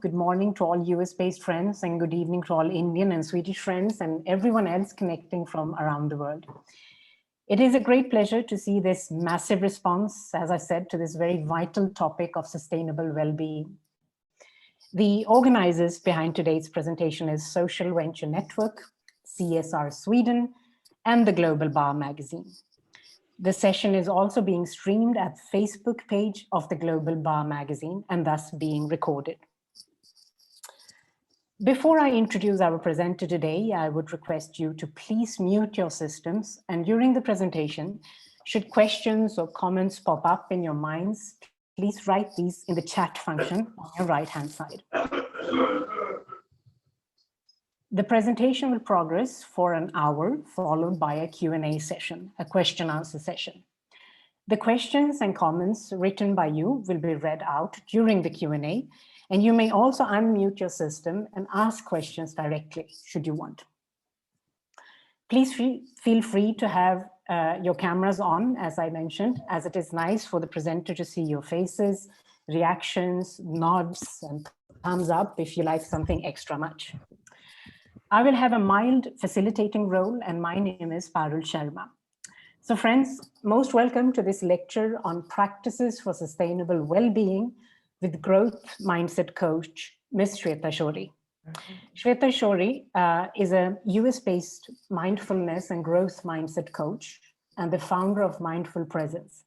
Good morning to all US-based friends, and good evening to all Indian and Swedish friends and everyone else connecting from around the world. It is a great pleasure to see this massive response, as I said, to this very vital topic of sustainable well-being. The organizers behind today's presentation is Social Venture Network, CSR Sweden, and the Global Bar magazine. The session is also being streamed at the Facebook page of the Global Bar magazine and thus being recorded. Before I introduce our presenter today, I would request you to please mute your systems, and during the presentation, should questions or comments pop up in your minds, please write these in the chat function on your right-hand side. The presentation will progress for an hour, followed by a Q&A session, a question-answer session. The questions and comments written by you will be read out during the Q&A, and you may also unmute your system and ask questions directly, should you want. Please feel free to have your cameras on, as I mentioned, as it is nice for the presenter to see your faces, reactions, nods, and thumbs up if you like something extra much. I will have a mild facilitating role, and my name is Parul Sharma. So friends, most welcome to this lecture on practices for sustainable well-being with growth mindset coach, Ms. Shveta Shourie. Shveta Shourie is a US-based mindfulness and growth mindset coach and the founder of Mindful Presence.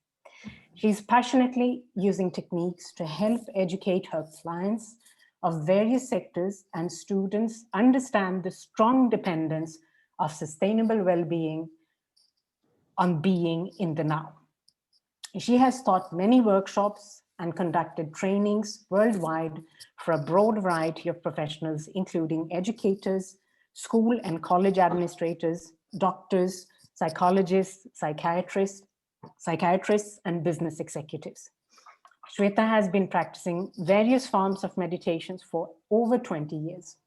She's passionately using techniques to help educate her clients of various sectors and students understand the strong dependence of sustainable well-being on being in the now. She has taught many workshops and conducted trainings worldwide for a broad variety of professionals, including educators, school and college administrators, doctors, psychologists, psychiatrists, and business executives. Shveta has been practicing various forms of meditations for over 20 years.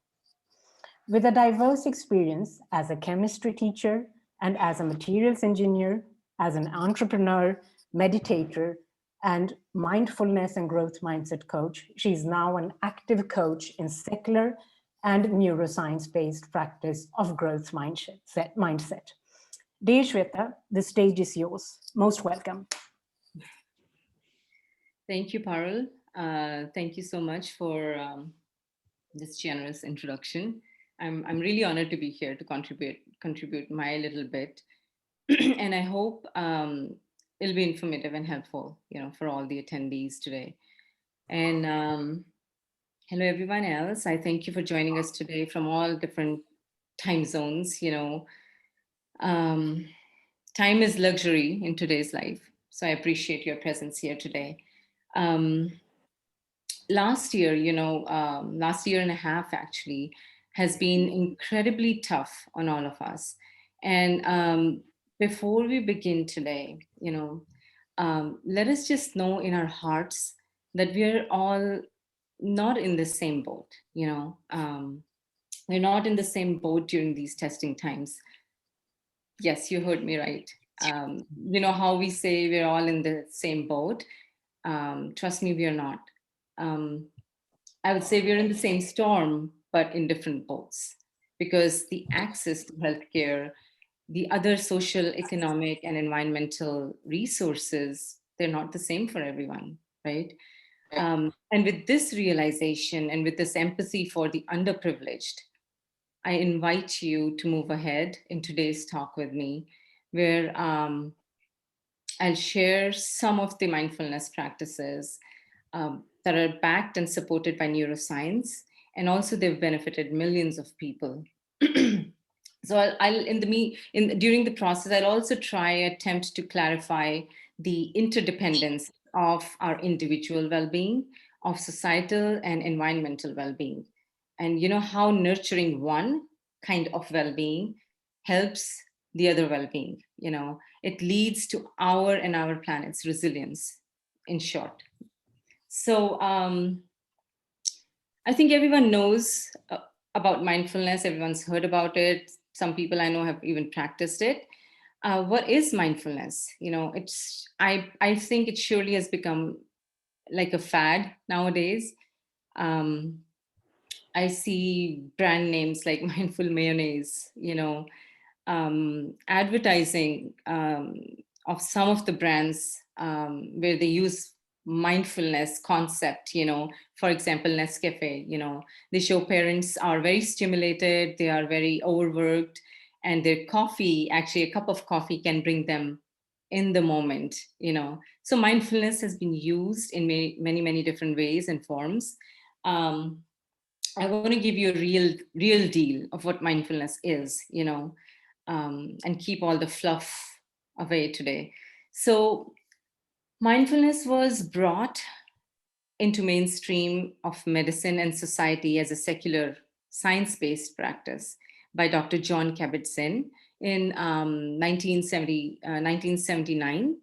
With a diverse experience as a chemistry teacher and as a materials engineer, as an entrepreneur, meditator, and mindfulness and growth mindset coach, she's now an active coach in secular and neuroscience-based practice of growth mindset. Dear Shveta, the stage is yours. Most welcome. Thank you, Parul. Thank you so much for this generous introduction. I'm really honored to be here to contribute my little bit, and I hope it'll be informative and helpful, for all the attendees today. And hello, everyone else. I thank you for joining us today from all different time zones. Time is luxury in today's life, so I appreciate your presence here today. Last year and a half actually has been incredibly tough on all of us. And before we begin today, let us just know in our hearts that we're all not in the same boat. We're not in the same boat during these testing times. Yes, you heard me right. How we say we're all in the same boat. Trust me, we are not. I would say we're in the same storm, but in different boats, because the access to healthcare, the other social, economic, and environmental resources, they're not the same for everyone, right? And with this realization and with this empathy for the underprivileged, I invite you to move ahead in today's talk with me, where I'll share some of the mindfulness practices that are backed and supported by neuroscience, and also they've benefited millions of people. So during the process, I'll also attempt to clarify the interdependence of our individual well-being, of societal and environmental well-being, and how nurturing one kind of well-being helps the other well-being. It leads to our and our planet's resilience, in short. So I think everyone knows about mindfulness. Everyone's heard about it. Some people I know have even practiced it. What is mindfulness? I think it surely has become like a fad nowadays. I see brand names like Mindful Mayonnaise, advertising of some of the brands where they use mindfulness concept, for example, Nescafe, they show parents are very stimulated, they are very overworked, and their coffee, actually a cup of coffee can bring them in the moment, So mindfulness has been used in many, many, many different ways and forms. I want to give you a real deal of what mindfulness is, and keep all the fluff away today. So, mindfulness was brought into mainstream of medicine and society as a secular science-based practice by Dr. John Kabat-Zinn in 1979.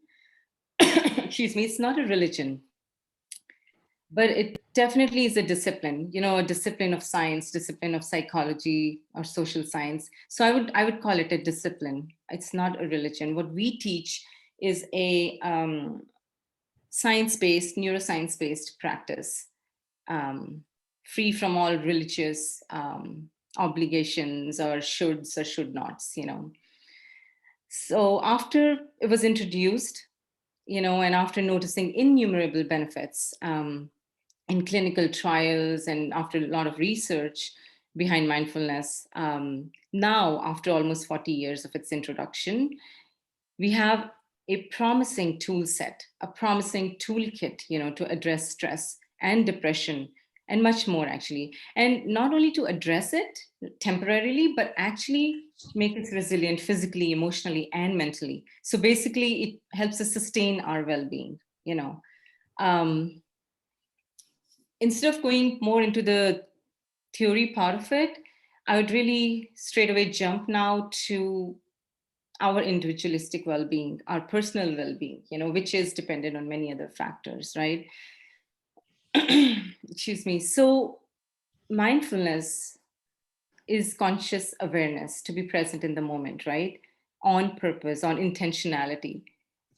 Excuse me, it's not a religion, but it definitely is a discipline, a discipline of science, discipline of psychology or social science. So I would call it a discipline. It's not a religion. What we teach is a science-based, neuroscience-based practice, free from all religious obligations or shoulds or should nots. So after it was introduced, and after noticing innumerable benefits in clinical trials and after a lot of research behind mindfulness, now after almost 40 years of its introduction, we have a promising tool set, a promising toolkit, to address stress and depression and much more actually. And not only to address it temporarily, but actually make us resilient physically, emotionally, and mentally. So basically, it helps us sustain our well-being. Um, Instead of going more into the theory part of it, I would really straight away jump now to our individualistic well-being, our personal well-being, which is dependent on many other factors, right? Excuse me. So mindfulness is conscious awareness, to be present in the moment, right? On purpose, on intentionality,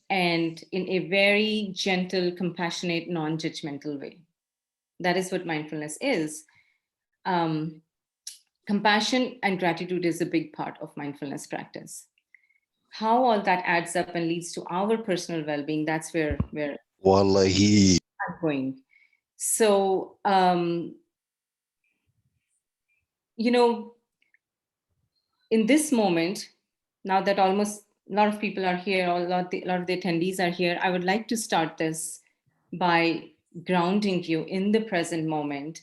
and in a very gentle, compassionate, non-judgmental way. That is what mindfulness is. Um, Compassion and gratitude is a big part of mindfulness practice. How all that adds up and leads to our personal well-being, that's where Wallahi. I'm going. So you know in this moment, now that almost a lot of people are here, or a lot of the attendees are here, I would like to start this by grounding you in the present moment.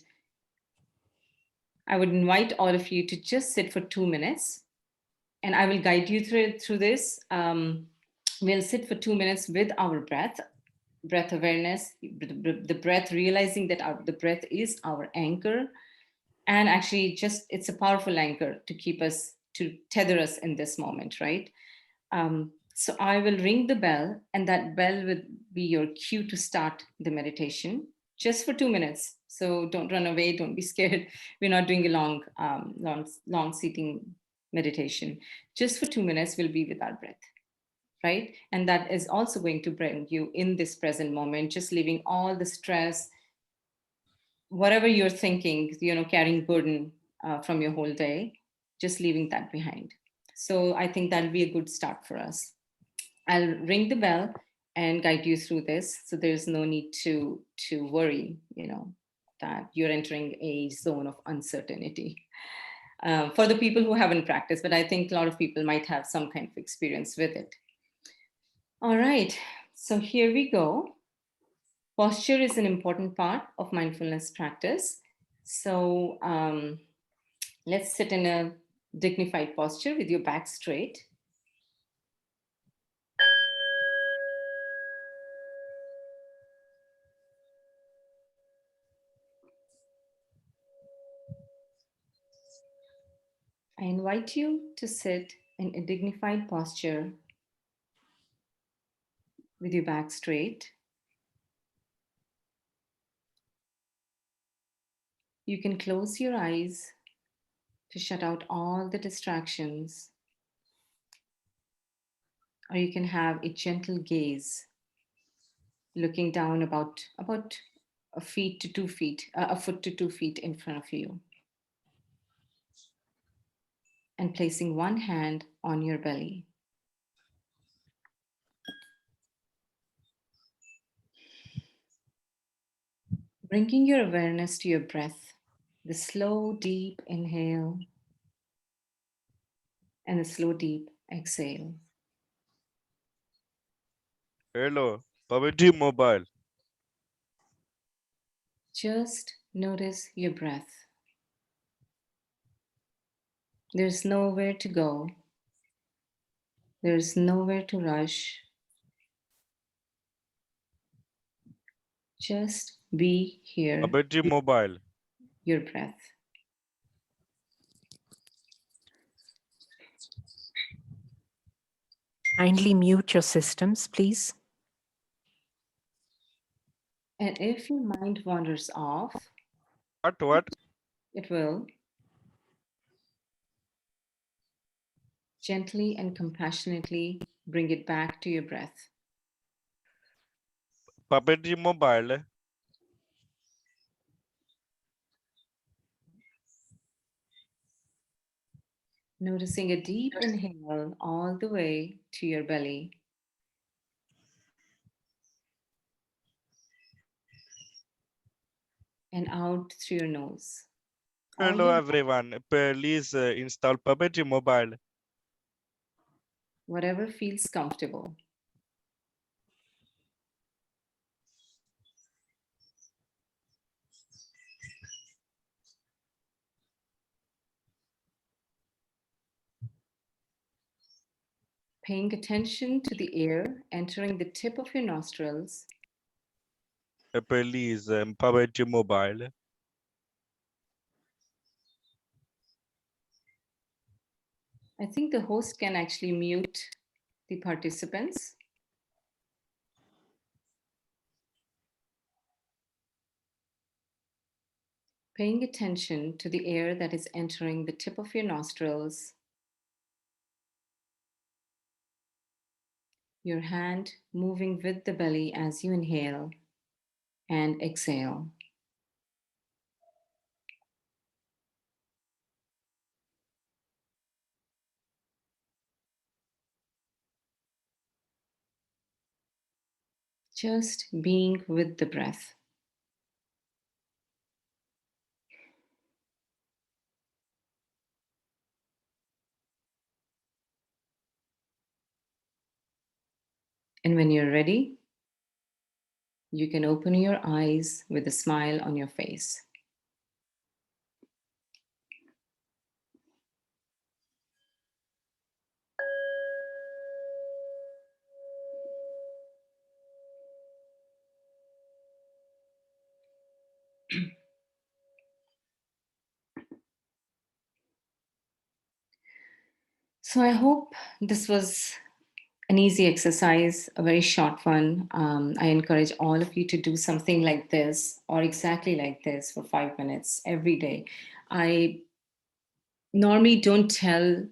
I would invite all of you to just sit for 2 minutes, and I will guide you through this. We'll sit for 2 minutes with our breath awareness, the breath, realizing that the breath is our anchor. And actually, just it's a powerful anchor to keep us, to tether us in this moment, right? So I will ring the bell, and that bell will be your cue to start the meditation just for 2 minutes. So don't run away, don't be scared. We're not doing a long seating meditation. Just for 2 minutes, we'll be with our breath, right? And that is also going to bring you in this present moment, just leaving all the stress, whatever you're thinking, carrying burden from your whole day, just leaving that behind. So I think that'll be a good start for us. I'll ring the bell and guide you through this. So there's no need to worry, that you're entering a zone of uncertainty. For the people who haven't practiced, but I think a lot of people might have some kind of experience with it. All right, so here we go. Posture is an important part of mindfulness practice. So let's sit in a dignified posture with your back straight. I invite you to sit in a dignified posture with your back straight. You can close your eyes to shut out all the distractions, or you can have a gentle gaze looking down about a foot to 2 feet in front of you. and placing one hand on your belly. Bringing your awareness to your breath, the slow, deep inhale and the slow, deep exhale. Hello, PUBG Mobile. Just notice your breath. There's nowhere to go. There's nowhere to rush. Just be here, PUBG Mobile. your breath. Kindly mute your systems, please. And if your mind wanders off, What? it will. Gently and compassionately bring it back to your breath. PUBG Mobile. Noticing a deep inhale all the way to your belly. And out through your nose. Hello everyone. Please install PUBG Mobile. Whatever feels comfortable. Paying attention to the air entering the tip of your nostrils. Please PUBG Mobile. I think the host can actually mute the participants. Paying attention to the air that is entering the tip of your nostrils. Your hand moving with the belly as you inhale and exhale. Just being with the breath. And when you're ready, you can open your eyes with a smile on your face. So I hope this was an easy exercise, a very short one. I encourage all of you to do something like this or exactly like this for 5 minutes every day. I normally don't tell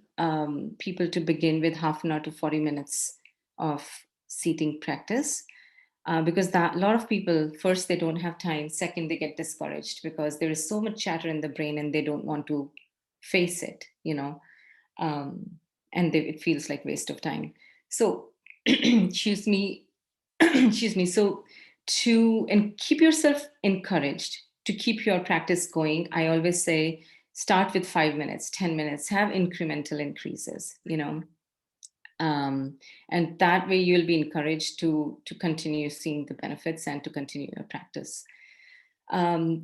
people to begin with half an hour to 40 minutes of seating practice because that a lot of people, first, they don't have time. Second, they get discouraged because there is so much chatter in the brain and they don't want to face it, and it feels like waste of time. So, excuse me, excuse me. So, and keep yourself encouraged to keep your practice going. I always say, start with 5 minutes, 10 minutes, have incremental increases. And that way you'll be encouraged to continue seeing the benefits and to continue your practice.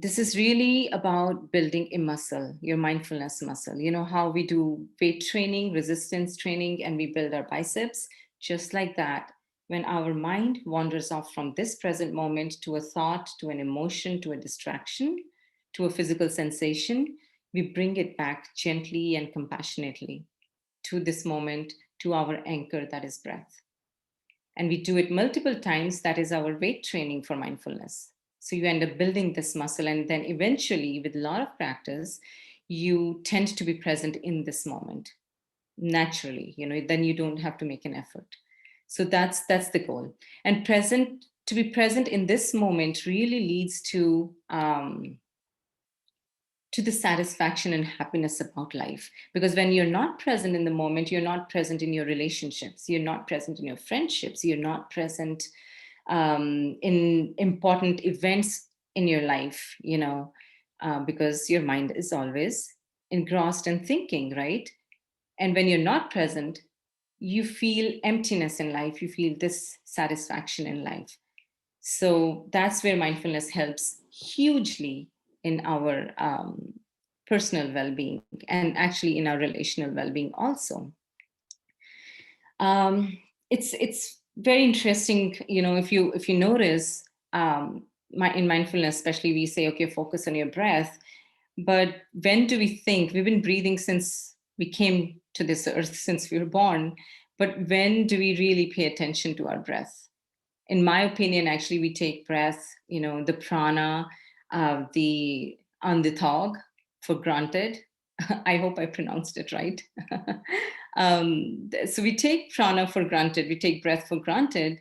This is really about building a muscle, your mindfulness muscle. You know how we do weight training, resistance training, and we build our biceps? Just like that, when our mind wanders off from this present moment to a thought, to an emotion, to a distraction, to a physical sensation, we bring it back gently and compassionately to this moment, to our anchor, that is breath. And we do it multiple times. That is our weight training for mindfulness. So you end up building this muscle, and then eventually, with a lot of practice, you tend to be present in this moment naturally. Then you don't have to make an effort. So that's the goal. And to be present in this moment really leads to to the satisfaction and happiness about life. Because when you're not present in the moment, you're not present in your relationships, you're not present in your friendships, you're not present in important events in your life, because your mind is always engrossed in thinking, right? And when you're not present, you feel emptiness in life, you feel dissatisfaction in life. So that's where mindfulness helps hugely in our personal well-being, and actually in our relational well-being also. It's very interesting, if you notice, in mindfulness especially, we say, okay, focus on your breath. But when do we think? We've been breathing since we came to this earth, since we were born. But when do we really pay attention to our breath? In my opinion, actually, we take breath, the prana, the andithog for granted. I hope I pronounced it right. So we take prana for granted, we take breath for granted.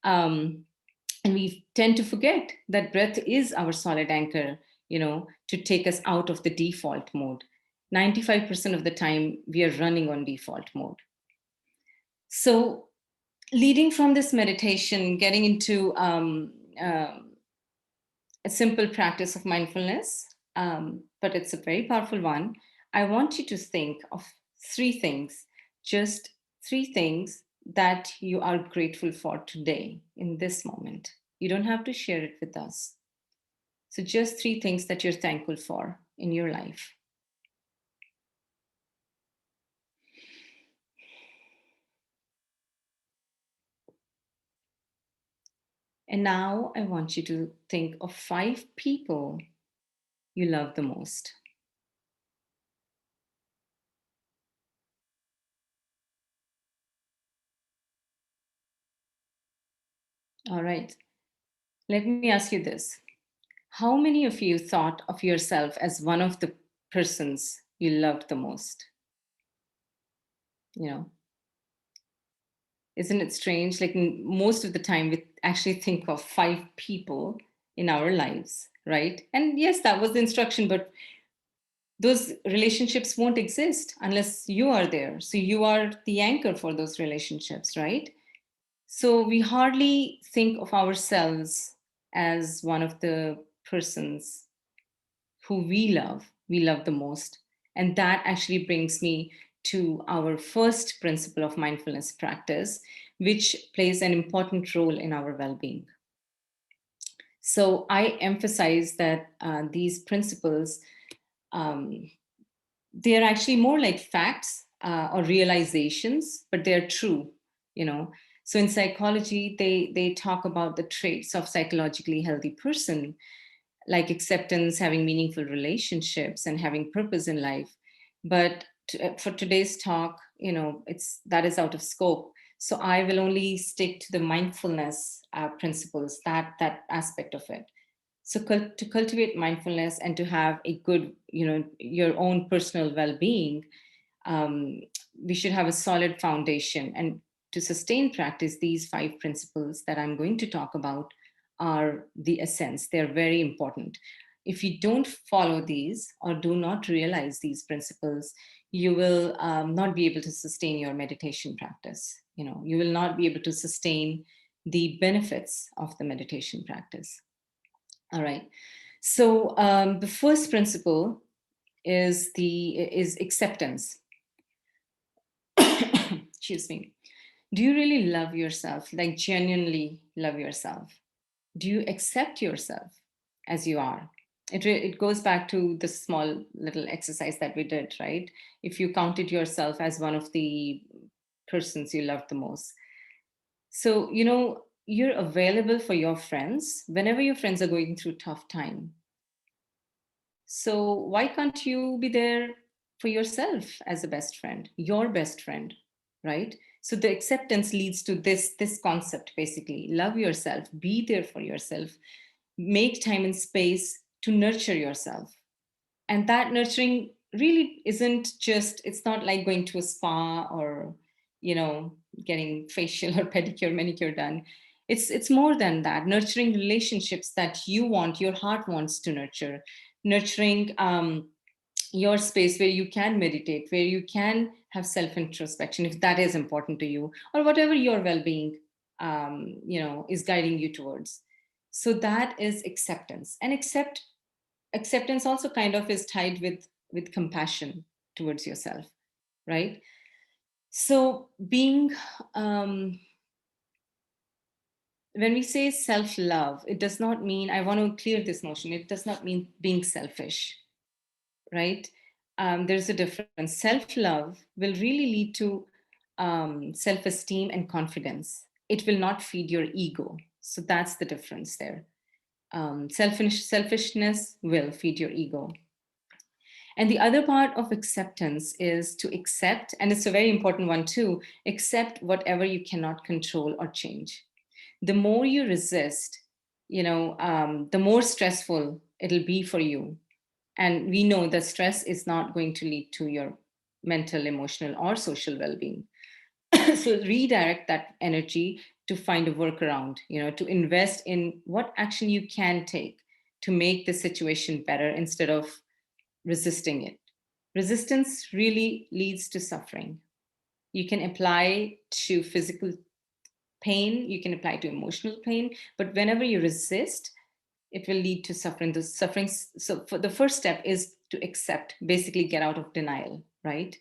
And we tend to forget that breath is our solid anchor, to take us out of the default mode. 95% of the time, we are running on default mode. So leading from this meditation, getting into a simple practice of mindfulness, but it's a very powerful one. I want you to think of 3 things, just 3 things that you are grateful for today in this moment. You don't have to share it with us. So just 3 things that you're thankful for in your life. And now I want you to think of 5 people you love the most. All right. Let me ask you this. How many of you thought of yourself as one of the persons you loved the most? Isn't it strange? Like most of the time, we actually think of 5 people in our lives, right? And yes, that was the instruction, but those relationships won't exist unless you are there. So you are the anchor for those relationships, right? So we hardly think of ourselves as one of the persons who we love the most. And that actually brings me to our first principle of mindfulness practice, which plays an important role in our well-being. So I emphasize that these principles, they're actually more like facts or realizations, but they're true, So in psychology, they talk about the traits of psychologically healthy person, like acceptance, having meaningful relationships, and having purpose in life. But for today's talk, that is out of scope. So I will only stick to the mindfulness principles, that aspect of it. So to cultivate mindfulness and to have a good, your own personal well-being, we should have a solid foundation. And to sustain practice, these 5 principles that I'm going to talk about are the essence. They're very important. If you don't follow these or do not realize these principles, you will not be able to sustain your meditation practice. You will not be able to sustain the benefits of the meditation practice. All right. So the first principle is acceptance. Excuse me. Do you really love yourself? Like genuinely love yourself? Do you accept yourself as you are? It goes back to the small little exercise that we did, right? If you counted yourself as one of the persons you love the most. So, you're available for your friends whenever your friends are going through tough time. So why can't you be there for yourself as a best friend, your best friend, right? So the acceptance leads to this concept, basically. Love yourself, be there for yourself, make time and space to nurture yourself. And that nurturing really isn't just, it's not like going to a spa or, getting facial or pedicure, manicure done. It's more than that. Nurturing relationships that you want, your heart wants to nurture. Nurturing your space where you can meditate, where you can have self-introspection, if that is important to you, or whatever your well-being is guiding you towards. So that is acceptance. And acceptance also kind of is tied with compassion towards yourself, right? So being when we say self-love, it does not mean, I want to clear this notion, it does not mean being selfish, right? There's a difference. Self-love will really lead to self-esteem and confidence. It will not feed your ego. So that's the difference there. Selfishness will feed your ego. And the other part of acceptance is to accept, and it's a very important one too, accept whatever you cannot control or change. The more you resist, the more stressful it'll be for you. And we know that stress is not going to lead to your mental, emotional, or social well-being. So redirect that energy to find a workaround, to invest in what action you can take to make the situation better instead of resisting it. Resistance really leads to suffering. You can apply to physical pain, you can apply to emotional pain, but whenever you resist, it will lead to suffering. The suffering. So for the first step is to accept, basically get out of denial, right?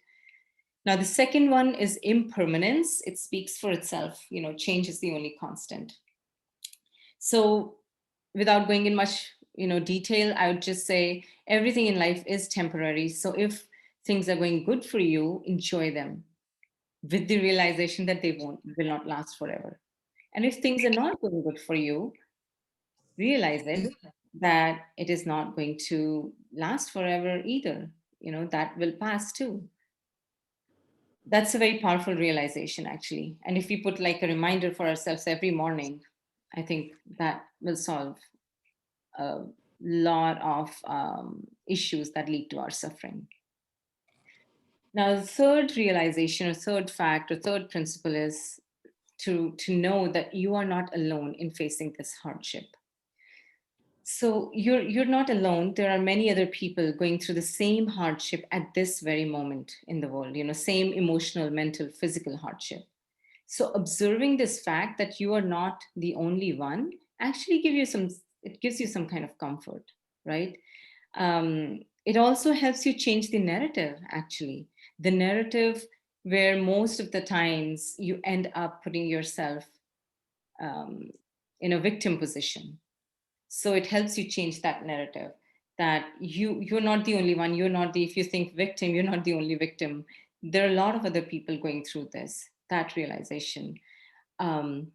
Now, the second one is impermanence. It speaks for itself. Change is the only constant. So without going in much, detail, I would just say everything in life is temporary. So if things are going good for you, enjoy them with the realization that they will not last forever. And if things are not going good for you, realize it, that it is not going to last forever either. That will pass too. That's a very powerful realization, actually. And if we put like a reminder for ourselves every morning, I think that will solve a lot of issues that lead to our suffering. Now, the third realization, or third fact, or third principle is to know that you are not alone in facing this hardship. So you're not alone. There are many other people going through the same hardship at this very moment in the world, same emotional, mental, physical hardship. So observing this fact that you are not the only one actually gives you some kind of comfort, right? It also helps you change the narrative, actually. The narrative where most of the times you end up putting yourself in a victim position. So it helps you change that narrative, that you're not the only one. If you think victim, you're not the only victim. There are a lot of other people going through this, that realization. And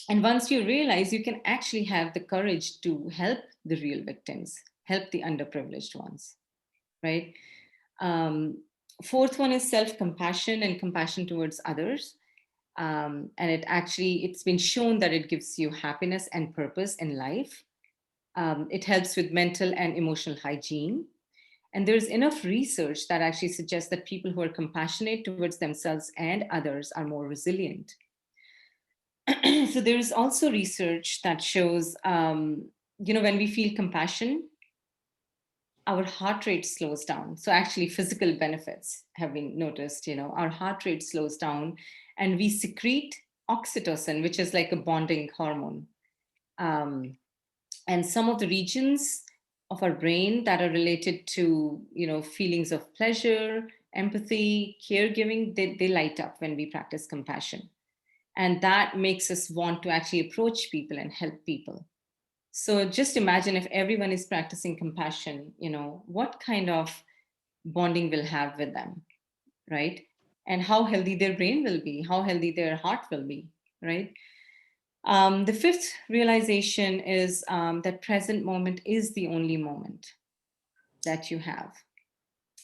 once you realize, you can actually have the courage to help the real victims, help the underprivileged ones, right? Fourth one is self-compassion and compassion towards others. And it's been shown that it gives you happiness and purpose in life. It helps with mental and emotional hygiene. And there's enough research that actually suggests that people who are compassionate towards themselves and others are more resilient. So there's also research that shows, when we feel compassion, our heart rate slows down. So actually physical benefits have been noticed, our heart rate slows down and we secrete oxytocin, which is like a bonding hormone. And some of the regions of our brain that are related to, feelings of pleasure, empathy, caregiving, they light up when we practice compassion. And that makes us want to actually approach people and help people. So just imagine if everyone is practicing compassion, what kind of bonding we'll have with them, right? And how healthy their brain will be, how healthy their heart will be, right? The fifth realization is that present moment is the only moment that you have.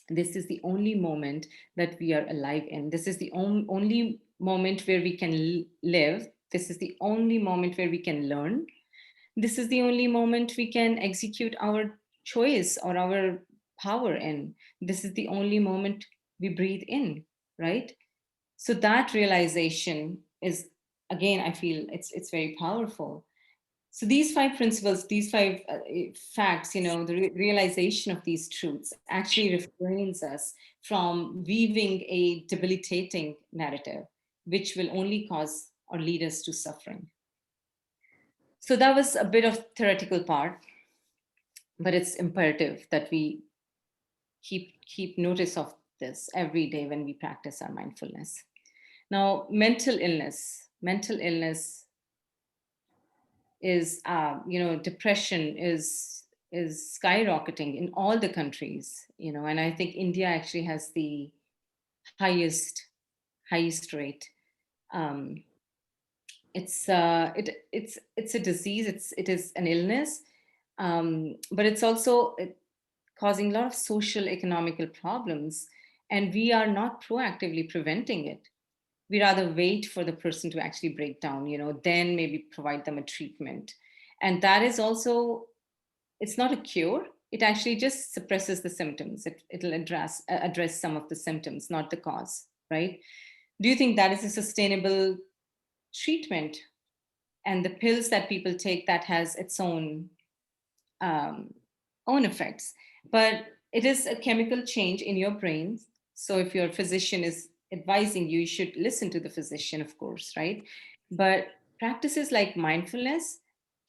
This is the only moment that we are alive in. This is the only moment where we can live. This is the only moment where we can learn. This is the only moment we can execute our choice or our power in. This is the only moment we breathe in, right? So that realization is, again, I feel it's very powerful. So these 5 principles, these 5 facts, the realization of these truths actually refrains us from weaving a debilitating narrative, which will only cause or lead us to suffering. So that was a bit of theoretical part, but it's imperative that we keep notice of this every day when we practice our mindfulness. Now, mental illness is, depression is skyrocketing in all the countries, and I think India actually has the highest rate. It's a disease. It is an illness, but it's also causing a lot of social economical problems, and we are not proactively preventing it. We rather wait for the person to actually break down, then maybe provide them a treatment. And that is also, it's not a cure. It actually just suppresses the symptoms. It'll address some of the symptoms, not the cause, right? Do you think that is a sustainable treatment? And the pills that people take, that has its own effects. But it is a chemical change in your brain. So if your physician is advising you, you should listen to the physician, of course, right? But practices like mindfulness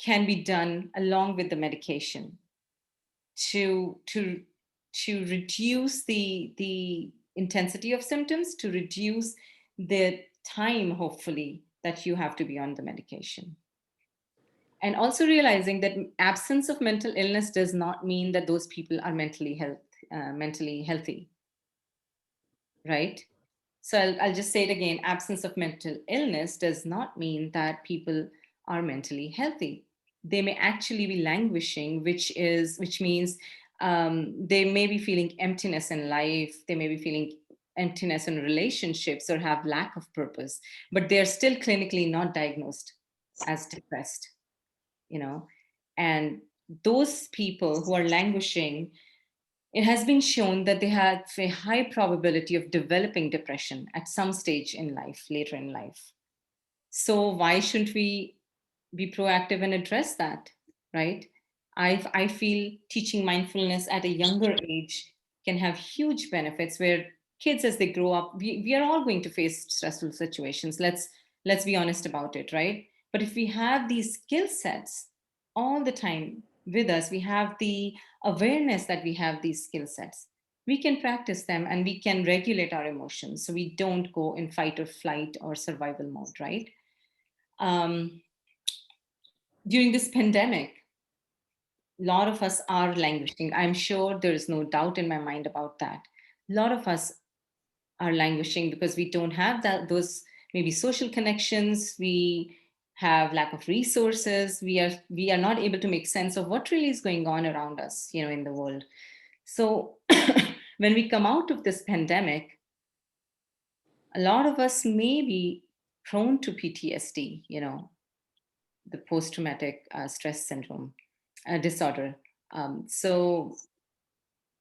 can be done along with the medication to reduce the intensity of symptoms, to reduce the time, hopefully, that you have to be on the medication. And also realizing that absence of mental illness does not mean that those people are mentally healthy, right? So I'll just say it again. Absence of mental illness does not mean that people are mentally healthy. They may actually be languishing, which means they may be feeling emptiness in life. They may be feeling emptiness in relationships or have lack of purpose, but they're still clinically not diagnosed as depressed. And those people who are languishing, it has been shown that they have a high probability of developing depression at some stage in life, later in life. So why shouldn't we be proactive and address that, right? I feel teaching mindfulness at a younger age can have huge benefits, where kids, as they grow up, we are all going to face stressful situations. Let's be honest about it, right? But if we have these skill sets all the time with us, we have the awareness that we have these skill sets, we can practice them and we can regulate our emotions so we don't go in fight or flight or survival mode, right? During this pandemic, a lot of us are languishing. I'm sure there is no doubt in my mind about that. A lot of us are languishing because we don't have those maybe social connections. We have lack of resources. We are not able to make sense of what really is going on around us, in the world. So when we come out of this pandemic, a lot of us may be prone to PTSD, the post-traumatic stress syndrome disorder. So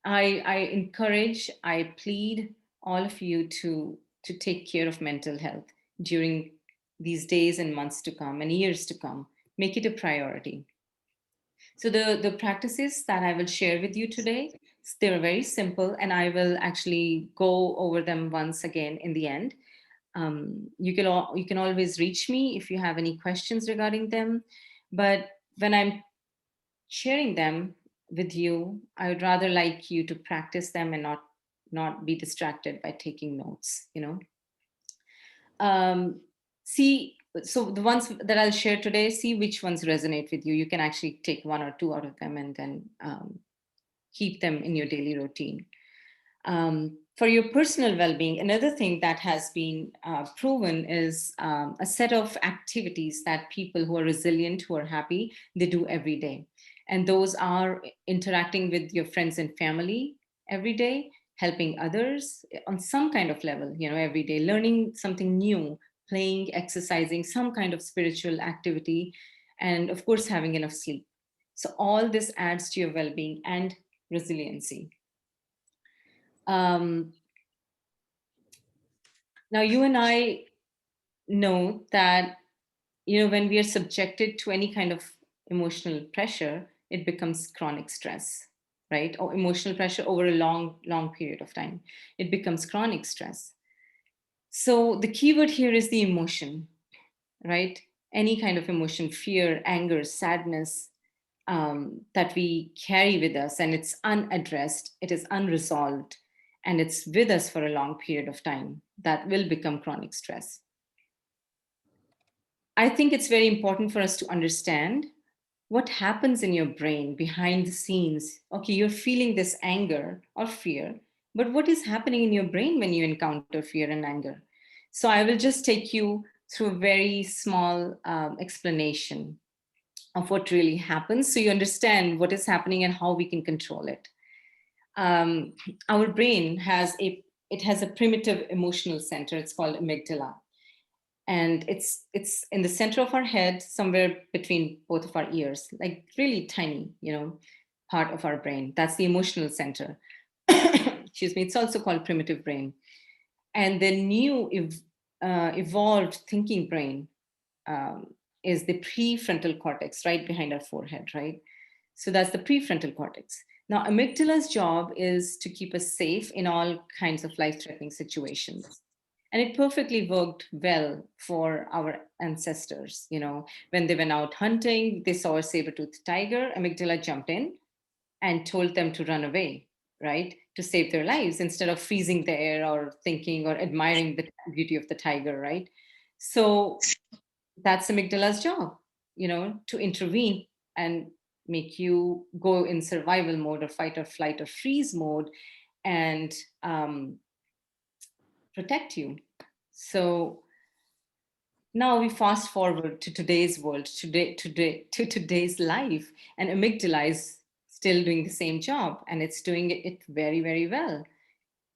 I encourage, I plead all of you to take care of mental health during these days and months to come and years to come. Make it a priority. So the practices that I will share with you today, they're very simple, and I will actually go over them once again in the end. You can always reach me if you have any questions regarding them. But when I'm sharing them with you, I would rather like you to practice them and not be distracted by taking notes, See, so the ones that I'll share today, see which ones resonate with you. You can actually take 1 or 2 out of them and then keep them in your daily routine. For your personal well-being, another thing that has been proven is a set of activities that people who are resilient, who are happy, they do every day. And those are interacting with your friends and family every day, helping others on some kind of level, every day, learning something new, playing, exercising, some kind of spiritual activity, and of course, having enough sleep. So all this adds to your well-being and resiliency. Now, you and I know that, when we are subjected to any kind of emotional pressure, it becomes chronic stress, right? Or emotional pressure over a long period of time, it becomes chronic stress. So the keyword here is the emotion, right? Any kind of emotion, fear, anger, sadness, that we carry with us, and it's unaddressed, it is unresolved, and it's with us for a long period of time, that will become chronic stress. I think it's very important for us to understand what happens in your brain behind the scenes. Okay, you're feeling this anger or fear, but what is happening in your brain when you encounter fear and anger? So I will just take you through a very small explanation of what really happens, so you understand what is happening and how we can control it. Our brain has a primitive emotional center. It's called amygdala, and it's in the center of our head, somewhere between both of our ears, like really tiny, part of our brain. That's the emotional center. Excuse me. It's also called primitive brain. And the new evolved thinking brain is the prefrontal cortex, right behind our forehead, right? So that's the prefrontal cortex. Now, amygdala's job is to keep us safe in all kinds of life-threatening situations. And it perfectly worked well for our ancestors. When they went out hunting, they saw a saber-toothed tiger, amygdala jumped in and told them to run away, right? To save their lives, instead of freezing there or thinking or admiring the beauty of the tiger, right? So that's amygdala's job, to intervene and make you go in survival mode or fight or flight or freeze mode, and protect you. So now we fast forward to today's world, to today's life, and amygdala is still doing the same job, and it's doing it very, very well.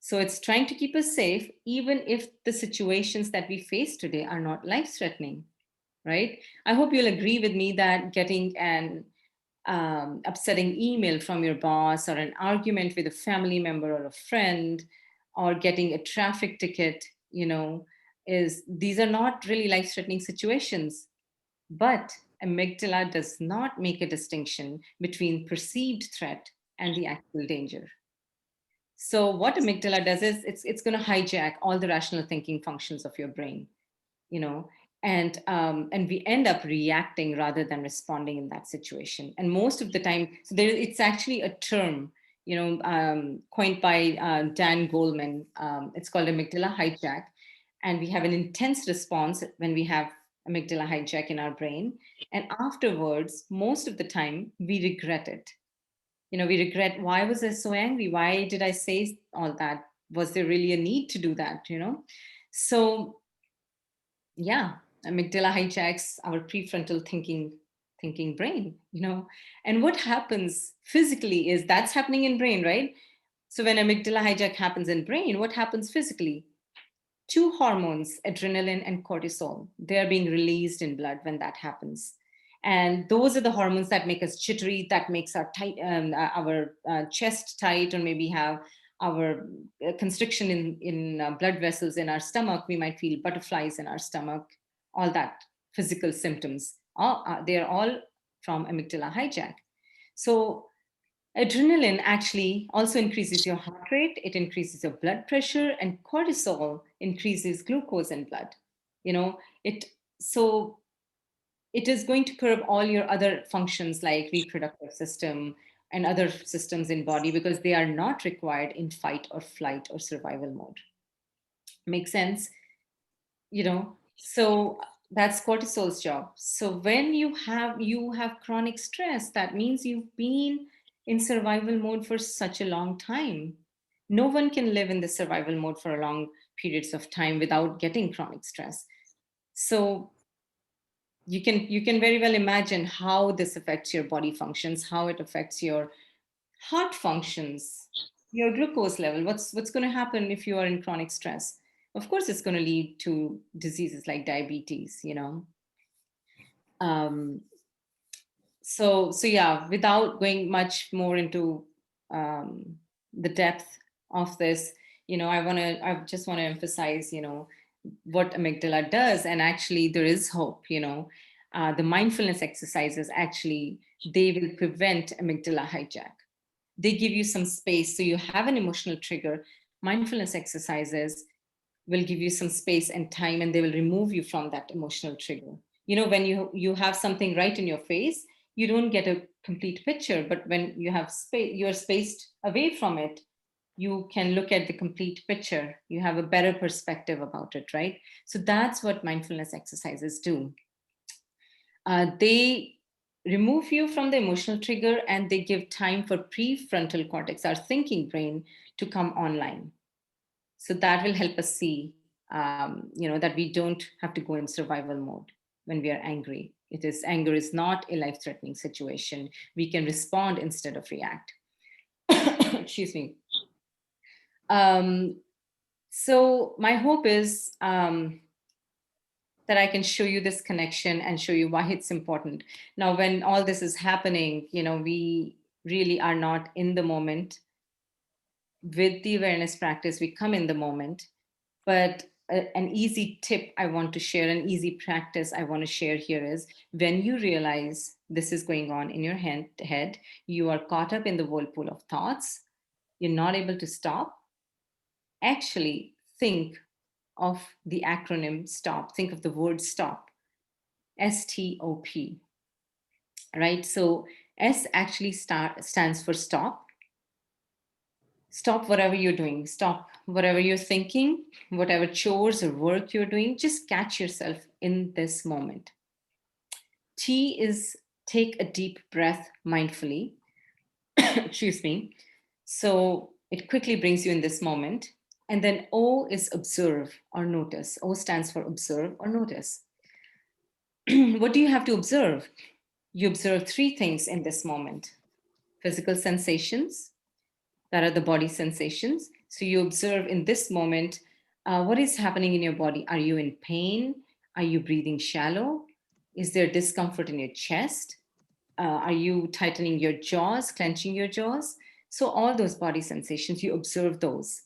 So it's trying to keep us safe, even if the situations that we face today are not life-threatening, right? I hope you'll agree with me that getting an upsetting email from your boss, or an argument with a family member or a friend, or getting a traffic ticket, these are not really life-threatening situations. But amygdala does not make a distinction between perceived threat and the actual danger. So what amygdala does is it's going to hijack all the rational thinking functions of your brain, you know and we end up reacting rather than responding in that situation. And most of the time, so it's actually a term, coined by Dan Goleman. It's called amygdala hijack, and we have an intense response when we have amygdala hijack in our brain, and afterwards, most of the time, we regret it. We regret, why was I so angry? Why did I say all that? Was there really a need to do that? So yeah, amygdala hijacks our prefrontal thinking brain. And what happens physically is that's happening in brain, right? So when amygdala hijack happens in brain, what happens physically? Two hormones, adrenaline and cortisol, they are being released in blood when that happens. And those are the hormones that make us jittery, that makes our chest tight, or maybe have our constriction in blood vessels in our stomach. We might feel butterflies in our stomach, all that physical symptoms. They're all from amygdala hijack. So adrenaline actually also increases your heart rate, it increases your blood pressure, and cortisol increases glucose in blood. So it is going to curb all your other functions like reproductive system and other systems in body, because they are not required in fight or flight or survival mode. Make sense? So that's cortisol's job. So when you have chronic stress, that means you've been in survival mode for such a long time. No one can live in the survival mode for long periods of time without getting chronic stress. So you can very well imagine how this affects your body functions, how it affects your heart functions, your glucose level. What's going to happen if you are in chronic stress? Of course, it's going to lead to diseases like diabetes, So yeah, without going much more into the depth of this, I just want to emphasize, what amygdala does. And actually there is hope, the mindfulness exercises, actually, they will prevent amygdala hijack. They give you some space. So you have an emotional trigger. Mindfulness exercises will give you some space and time, and they will remove you from that emotional trigger. When you have something right in your face, you don't get a complete picture, but when you have space, you're spaced away from it, you can look at the complete picture. You have a better perspective about it, right? So that's what mindfulness exercises do. They remove you from the emotional trigger, and they give time for prefrontal cortex, our thinking brain, to come online. So that will help us see, that we don't have to go in survival mode when we are angry. Anger is not a life-threatening situation. We can respond instead of react. Excuse me. So my hope is that I can show you this connection and show you why it's important. Now, when all this is happening, we really are not in the moment. With the awareness practice, we come in the moment. But an easy tip I want to share, an easy practice I want to share here is, when you realize this is going on in your head, you are caught up in the whirlpool of thoughts, you're not able to stop, actually think of the acronym STOP. Think of the word STOP, S-T-O-P, right? So S actually stands for stop. Stop whatever you're doing. Stop whatever you're thinking, whatever chores or work you're doing. Just catch yourself in this moment. T is take a deep breath mindfully. Excuse me. So it quickly brings you in this moment. And then O is observe or notice. O stands for observe or notice. What do you have to observe? You observe three things in this moment: physical sensations, that are the body sensations. So you observe in this moment, what is happening in your body. Are you in pain? Are you breathing shallow? Is there discomfort in your chest? Are you tightening your jaws, clenching your jaws? So all those body sensations, you observe those.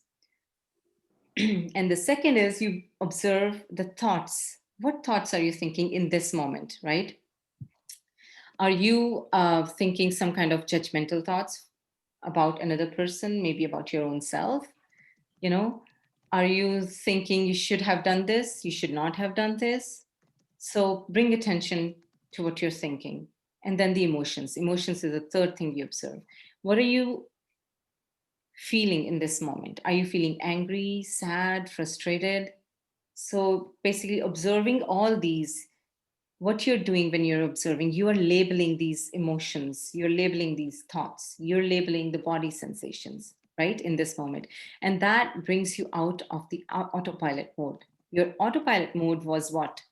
And the second is you observe the thoughts. What thoughts are you thinking in this moment, right? Are you thinking some kind of judgmental thoughts about another person, maybe about your own self? Are you thinking you should have done this, you should not have done this? So bring attention to what you're thinking. And then the emotions. Emotions is the third thing you observe. What are you feeling in this moment? Are you feeling angry, sad, frustrated? So basically observing all these. What you're doing when you're observing, you are labeling these emotions, you're labeling these thoughts, you're labeling the body sensations, right, in this moment. And that brings you out of the autopilot mode. Your autopilot mode was what?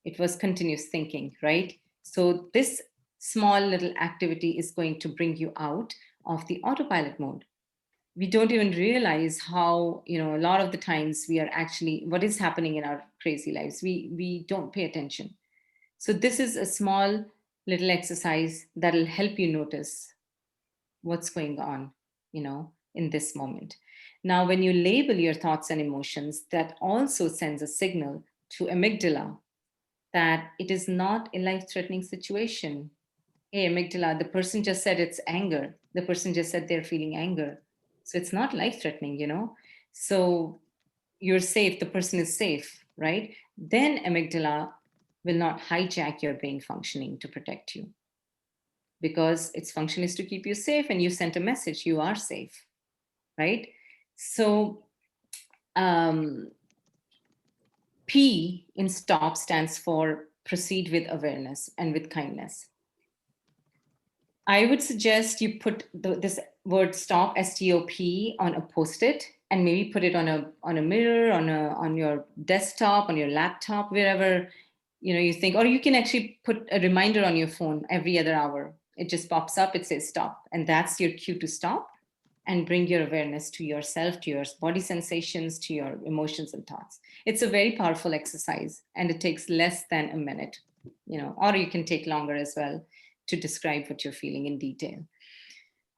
It was continuous thinking, right? So this small little activity is going to bring you out of the autopilot mode. We don't even realize how, a lot of the times we are actually, what is happening in our crazy lives, we don't pay attention. So this is a small little exercise that will help you notice what's going on, in this moment. Now, when you label your thoughts and emotions, that also sends a signal to amygdala that it is not a life-threatening situation. Hey, amygdala, the person just said it's anger. The person just said they're feeling anger. So it's not life-threatening, So you're safe, the person is safe, right? Then amygdala will not hijack your brain functioning to protect you, because its function is to keep you safe, and you sent a message, you are safe, right? So P in STOP stands for proceed with awareness and with kindness. I would suggest you put this word STOP, S-T-O-P, on a Post-it, and maybe put it on a mirror, on your desktop, on your laptop, wherever you think. Or you can actually put a reminder on your phone every other hour. It just pops up, it says stop, and that's your cue to stop and bring your awareness to yourself, to your body sensations, to your emotions and thoughts. It's a very powerful exercise, and it takes less than a minute, or you can take longer as well to describe what you're feeling in detail.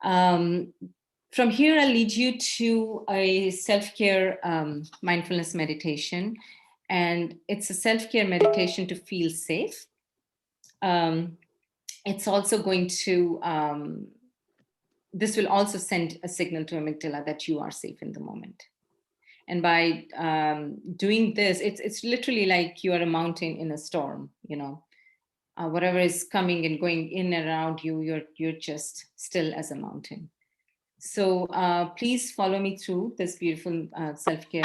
From here, I'll lead you to a self-care mindfulness meditation. And it's a self-care meditation to feel safe. It's also going to, this will also send a signal to amygdala that you are safe in the moment. And by doing this, it's literally like you are a mountain in a storm, you know. Whatever is coming and going in and around you, you're just still as a mountain. So please follow me through this beautiful self-care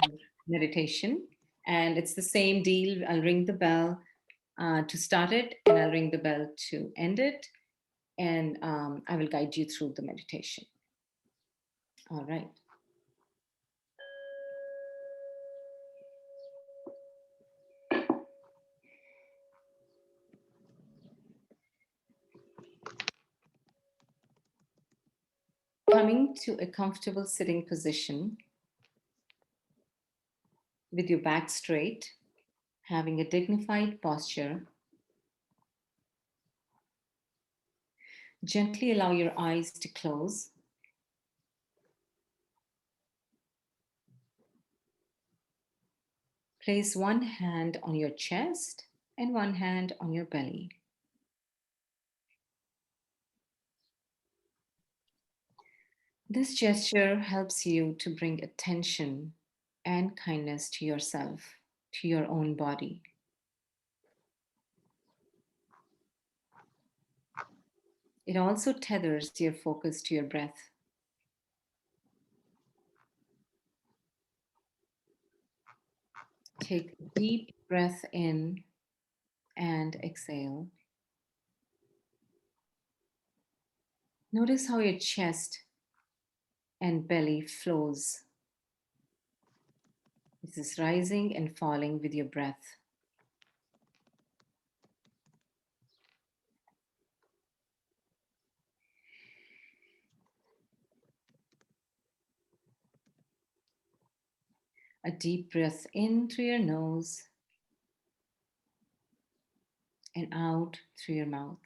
meditation. And it's the same deal. I'll ring the bell to start it, and I'll ring the bell to end it. And I will guide you through the meditation. All right. Coming to a comfortable sitting position with your back straight, having a dignified posture. Gently allow your eyes to close. Place one hand on your chest and one hand on your belly. This gesture helps you to bring attention and kindness to yourself, to your own body. It also tethers your focus to your breath. Take a deep breath in and exhale. Notice how your chest and belly flows. This is rising and falling with your breath. A deep breath in through your nose and out through your mouth.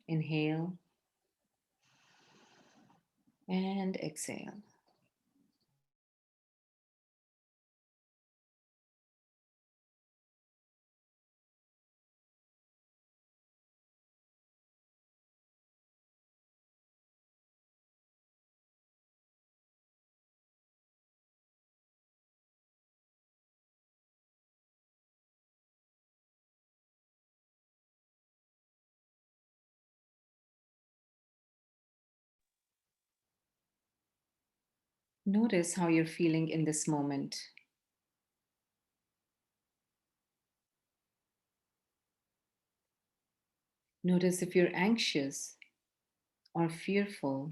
Inhale and exhale. Notice how you're feeling in this moment. Notice if you're anxious or fearful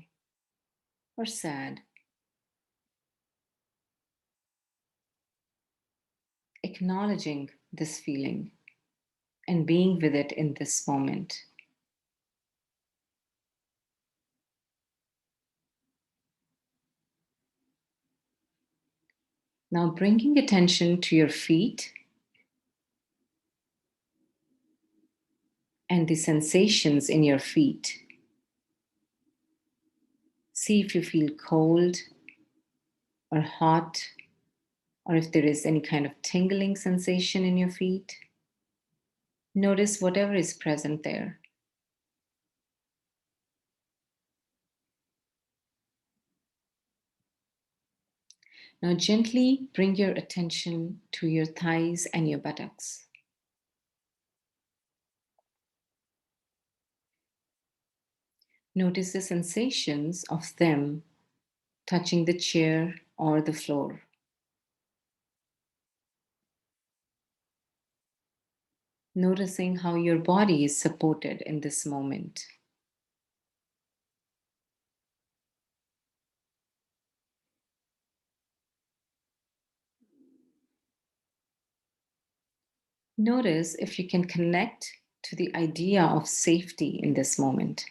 or sad. Acknowledging this feeling and being with it in this moment. Now bringing attention to your feet and the sensations in your feet. See if you feel cold or hot, or if there is any kind of tingling sensation in your feet. Notice whatever is present there. Now gently bring your attention to your thighs and your buttocks. Notice the sensations of them touching the chair or the floor. Noticing how your body is supported in this moment. Notice if you can connect to the idea of safety in this moment.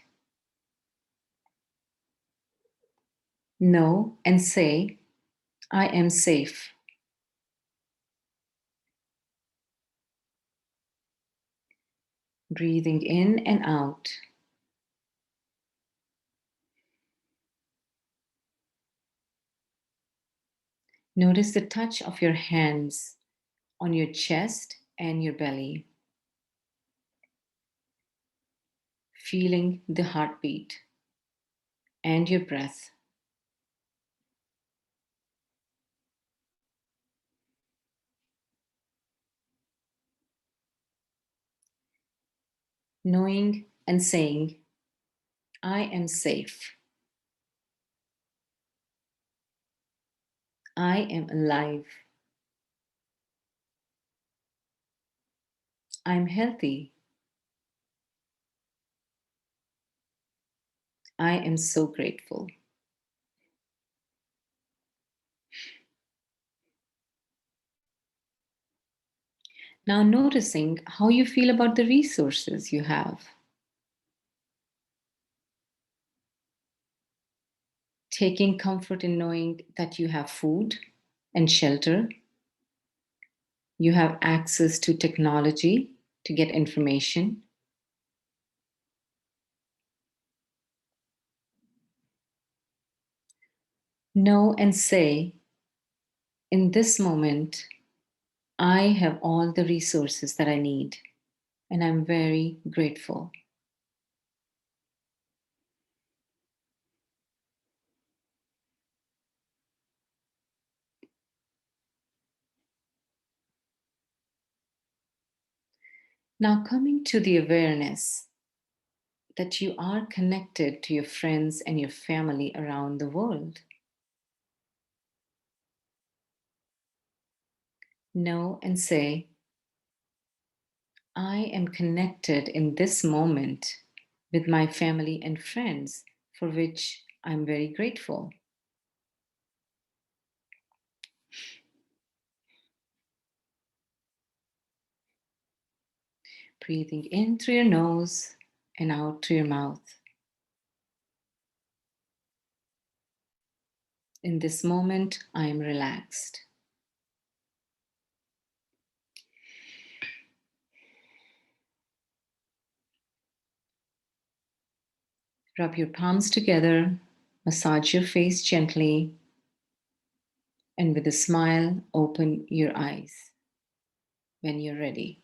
Know and say, I am safe. Breathing in and out. Notice the touch of your hands on your chest and your belly. feeling the heartbeat and your breath. Knowing and saying, I am safe. I am alive. I'm healthy. I am so grateful. Now noticing how you feel about the resources you have. Taking comfort in knowing that you have food and shelter. You have access to technology to get information. Know and say, in this moment, I have all the resources that I need, and I'm very grateful. Now, coming to the awareness that you are connected to your friends and your family around the world. Know and say, I am connected in this moment with my family and friends, for which I'm very grateful. Breathing in through your nose and out through your mouth. In this moment, I am relaxed. Rub your palms together, massage your face gently, and with a smile, open your eyes when you're ready.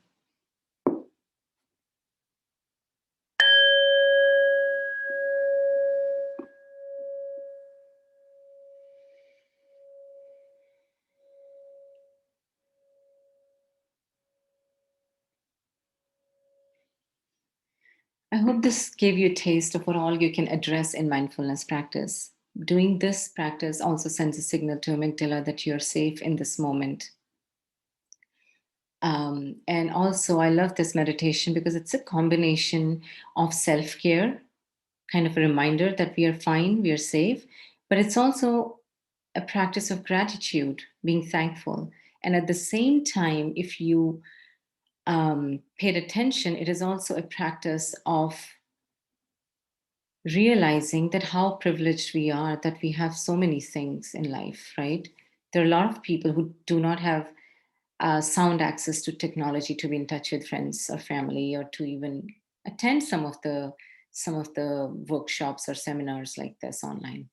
I hope this gave you a taste of what all you can address in mindfulness practice. Doing this practice also sends a signal to amygdala that you're safe in this moment. And also, I love this meditation because it's a combination of self-care, kind of a reminder that we are fine, we are safe, but it's also a practice of gratitude, being thankful. And at the same time, if you paid attention, it is also a practice of realizing that how privileged we are that we have so many things in life, right? There are a lot of people who do not have sound access to technology to be in touch with friends or family, or to even attend some of the workshops or seminars like this online.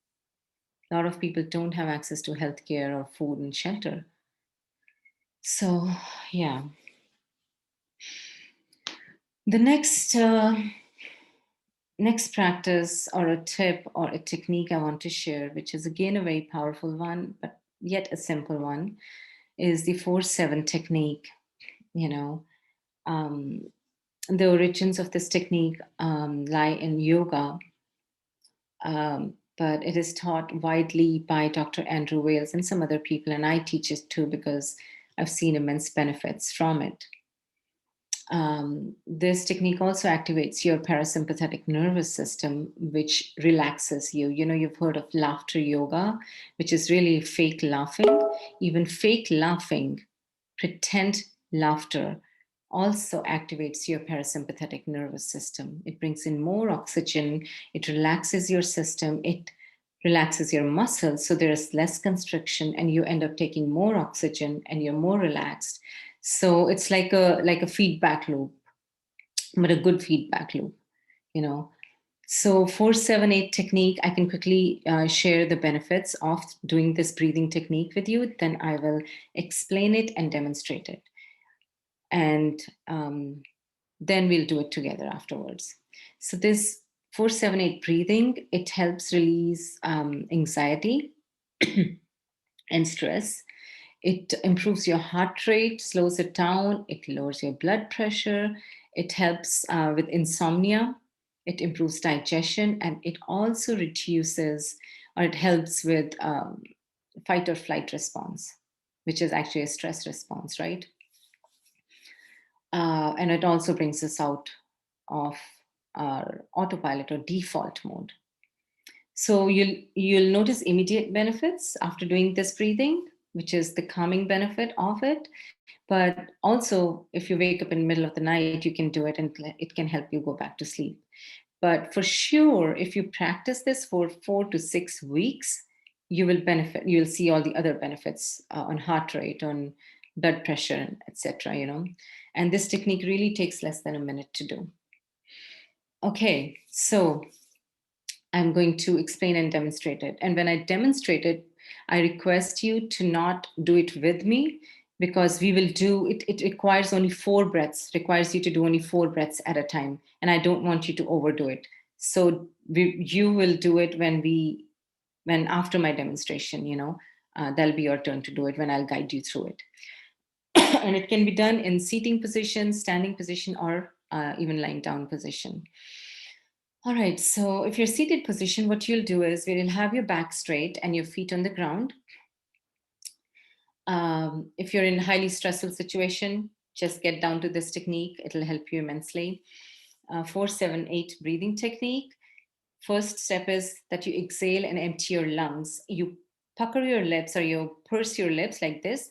A lot of people don't have access to healthcare or food and shelter. So, yeah. The next practice or a tip or a technique I want to share, which is again a very powerful one, but yet a simple one, is the 4-7 technique. You know, the origins of this technique lie in yoga, but it is taught widely by Dr. Andrew Wales and some other people, and I teach it too because I've seen immense benefits from it. This technique also activates your parasympathetic nervous system, which relaxes you. You know, you've heard of laughter yoga, which is really fake laughing. Even fake laughing, pretend laughter, also activates your parasympathetic nervous system. It brings in more oxygen, it relaxes your system, it relaxes your muscles, so there is less constriction, and you end up taking more oxygen and you're more relaxed. So it's like a feedback loop, but a good feedback loop, you know. So 4-7-8 technique, I can quickly share the benefits of doing this breathing technique with you. Then I will explain it and demonstrate it. And Then we'll do it together afterwards. So this 4-7-8 breathing, it helps release anxiety and stress. It improves your heart rate, slows it down, it lowers your blood pressure, it helps with insomnia, it improves digestion, and it also reduces, or it helps with fight or flight response, which is actually a stress response, right? And it also brings us out of our autopilot or default mode. So you'll notice immediate benefits after doing this breathing, which is the calming benefit of it. But also, if you wake up in the middle of the night, you can do it and it can help you go back to sleep. But for sure, if you practice this for 4 to 6 weeks, you will benefit. You'll see all the other benefits on heart rate, on blood pressure, etc. And this technique really takes less than a minute to do. Okay, so I'm going to explain and demonstrate it. And when I demonstrate it, I request you to not do it with me, because we will do it. It requires only 4 breaths, requires you to do only 4 breaths at a time. And I don't want you to overdo it. So you will do it when after my demonstration, that'll be your turn to do it when I'll guide you through it. And it can be done in seating position, standing position, or even lying down position. All right, so if you're seated position, what you'll do is you'll have your back straight and your feet on the ground. If you're in a highly stressful situation, just get down to this technique. It'll help you immensely. 4-7-8 breathing technique. First step is that you exhale and empty your lungs. You pucker your lips, or you purse your lips like this,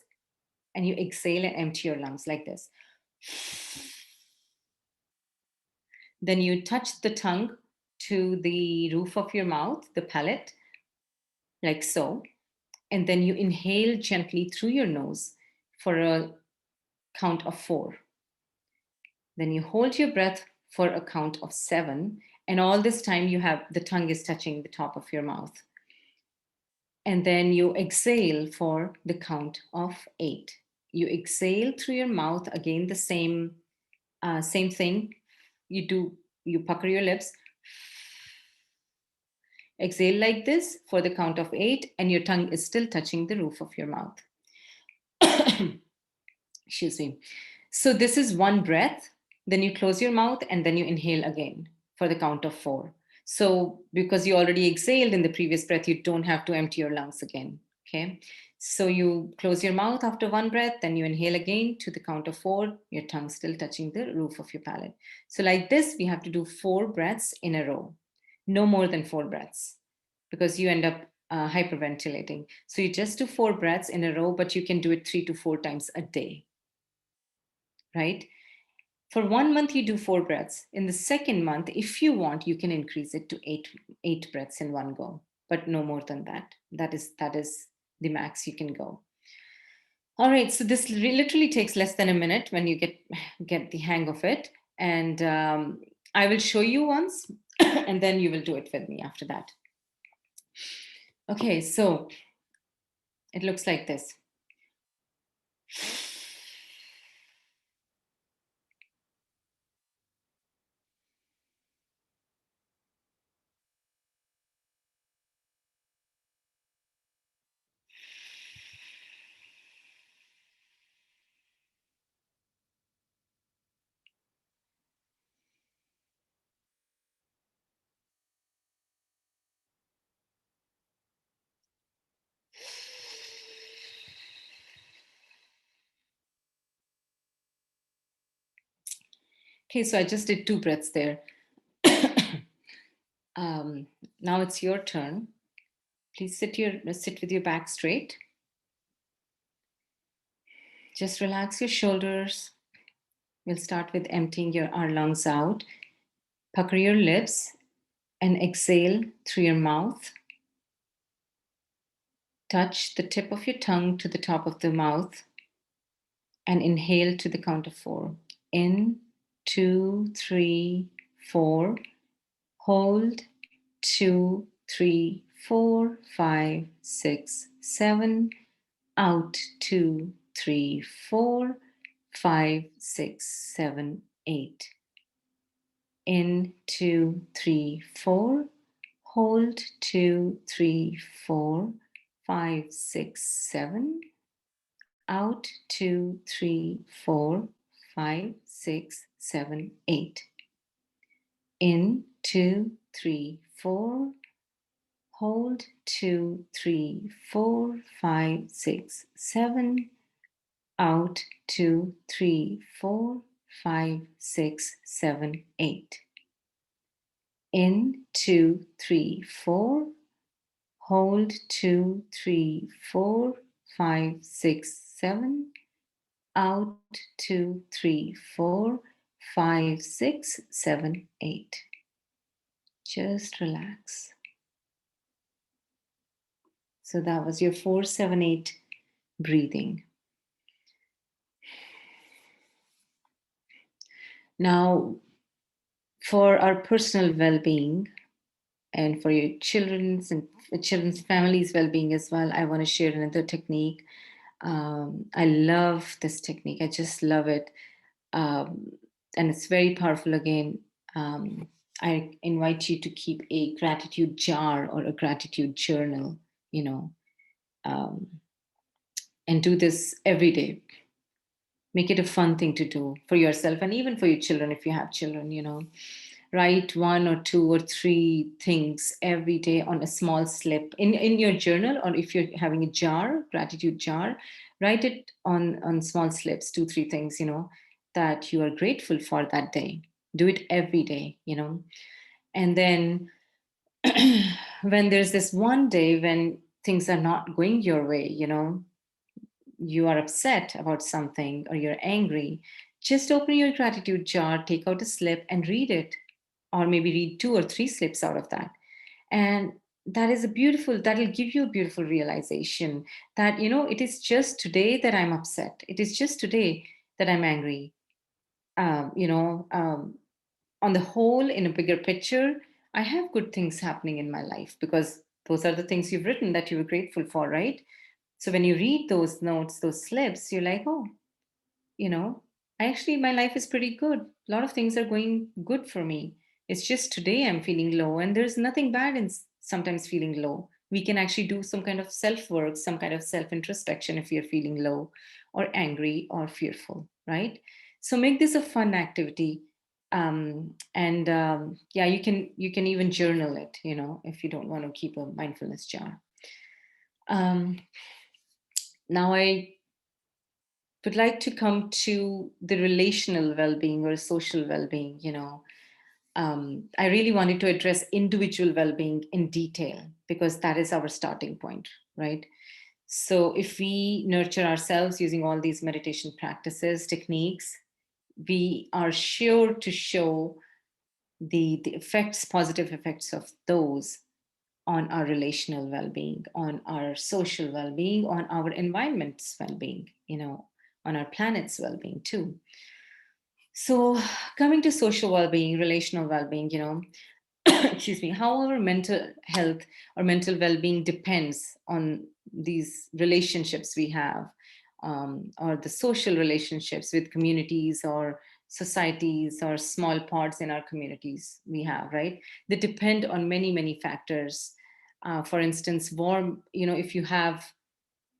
and you exhale and empty your lungs like this. Then you touch the tongue to the roof of your mouth, the palate, like so. And then you inhale gently through your nose for a count of 4. Then you hold your breath for a count of 7. And all this time the tongue is touching the top of your mouth. And then you exhale for the count of 8. You exhale through your mouth, again, the same thing. You pucker your lips. Exhale like this for the count of 8, and your tongue is still touching the roof of your mouth. Excuse me. So this is 1 breath. Then you close your mouth, and then you inhale again for the count of 4. So because you already exhaled in the previous breath, you don't have to empty your lungs again. Okay. So you close your mouth after 1 breath, then you inhale again to the count of 4, your tongue still touching the roof of your palate. So like this, we have to do 4 breaths in a row. No more than 4 breaths, because you end up hyperventilating. So you just do 4 breaths in a row, but you can do it 3 to 4 times a day, right? For 1 month, you do 4 breaths. In the second month, if you want, you can increase it to 8 breaths in one go, but no more than that. That is the max you can go. All right, so this literally takes less than a minute when you get the hang of it. And I will show you once, and then you will do it with me after that. Okay, so it looks like this. Okay, so I just did 2 breaths there. Now it's your turn. Please sit with your back straight. Just relax your shoulders. We'll start with emptying our lungs out. Pucker your lips and exhale through your mouth. Touch the tip of your tongue to the top of the mouth and inhale to the count of 4. In, 2, 3, 4. Hold, 2, 3, 4, 5, 6, 7. Out, 2, 3, 4, 5, 6, 7, 8. In, 2, 3, 4. Hold, 2, 3, 4, 5, 6, 7. Out, 2, 3, 4, 5, 6, 7, 8. In, 2, 3, 4. Hold, 2, 3, 4, 5, 6, 7. Out, 2, 3, 4, 5, 6, 7, 8. In, 2, 3, 4. Hold, 2, 3, 4, 5, 6, 7. Out, 2, 3, 4, 5, 6, 7, 8. Just relax. So that was your 4, 7, 8 breathing. Now, for our personal well-being and for your children's and children's families' well-being as well, I want to share another technique. I love this technique. I just love it. And it's very powerful again. I invite you to keep a gratitude jar or a gratitude journal, and do this every day. Make it a fun thing to do for yourself and even for your children if you have children. Write 1 or 2 or 3 things every day on a small slip in your journal, or if you're having a jar, gratitude jar, write it on small slips, 2, 3 things, that you are grateful for that day. Do it every day, and then when there's this one day when things are not going your way, you are upset about something or you're angry, just open your gratitude jar, take out a slip and read it, or maybe read 2 or 3 slips out of that. And that'll give you a beautiful realization that, it is just today that I'm upset. It is just today that I'm angry. On the whole, in a bigger picture, I have good things happening in my life because those are the things you've written that you were grateful for, right? So when you read those notes, those slips, you're like, oh, my life is pretty good. A lot of things are going good for me. It's just today I'm feeling low, and there's nothing bad in sometimes feeling low. We can actually do some kind of self work, some kind of self introspection if you're feeling low or angry or fearful, right? So make this a fun activity. Yeah, you can even journal it, if you don't want to keep a mindfulness jar. Now I would like to come to the relational well-being or social well-being. I really wanted to address individual well-being in detail because that is our starting point, right? So if we nurture ourselves using all these meditation practices, techniques, we are sure to show the effects, positive effects of those on our relational well-being, on our social well-being, on our environment's well-being, on our planet's well-being too. So coming to social well-being, relational well-being, excuse me, how our mental health or mental well-being depends on these relationships we have, or the social relationships with communities or societies or small parts in our communities we have, right? They depend on many, many factors. For instance, if you have,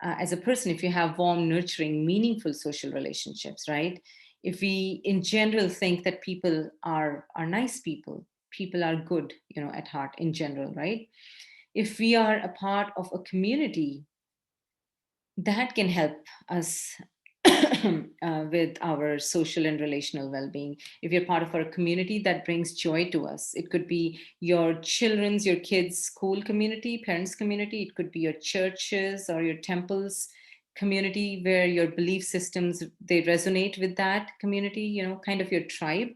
as a person, if you have warm, nurturing, meaningful social relationships, right? If we in general think that people are nice people are good, at heart in general, right? If we are a part of a community, that can help us with our social and relational well-being. If you're part of our community, that brings joy to us. It could be your kids' school community, parents' community. It could be your churches or your temples community where your belief systems, they resonate with that community, kind of your tribe,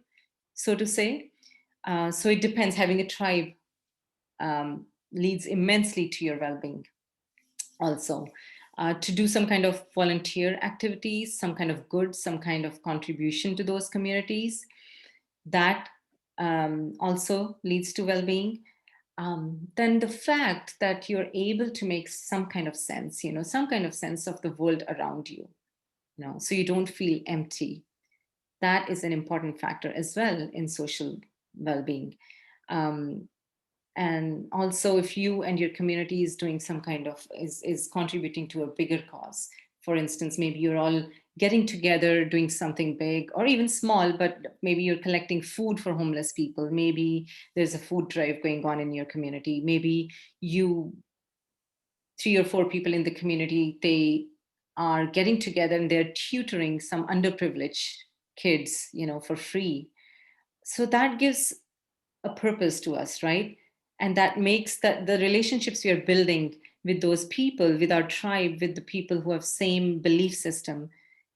so to say. So it depends. Having a tribe leads immensely to your well-being also. To do some kind of volunteer activities, some kind of good, some kind of contribution to those communities, that also leads to well-being. Then the fact that you're able to make some kind of sense, some kind of sense of the world around you, so you don't feel empty. That is an important factor as well in social well-being. And also if you and your community is doing some kind of, is contributing to a bigger cause. For instance, maybe you're all getting together, doing something big or even small, but maybe you're collecting food for homeless people. Maybe there's a food drive going on in your community. Maybe 3 or 4 people in the community, they are getting together and they're tutoring some underprivileged kids, for free. So that gives a purpose to us, right? And that makes that the relationships we are building with those people, with our tribe, with the people who have same belief system,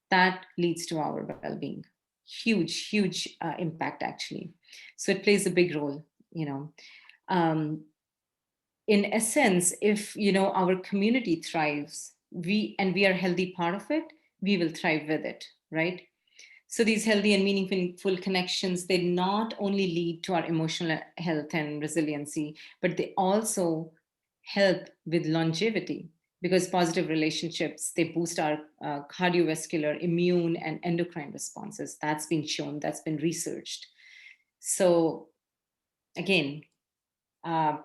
that leads to our well-being. Huge impact, actually. So it plays a big role. In essence, if our community thrives, we are a healthy part of it, we will thrive with it, right? So these healthy and meaningful connections, they not only lead to our emotional health and resiliency, but they also help with longevity, because positive relationships, they boost our cardiovascular, immune, and endocrine responses. That's been shown, that's been researched. So again,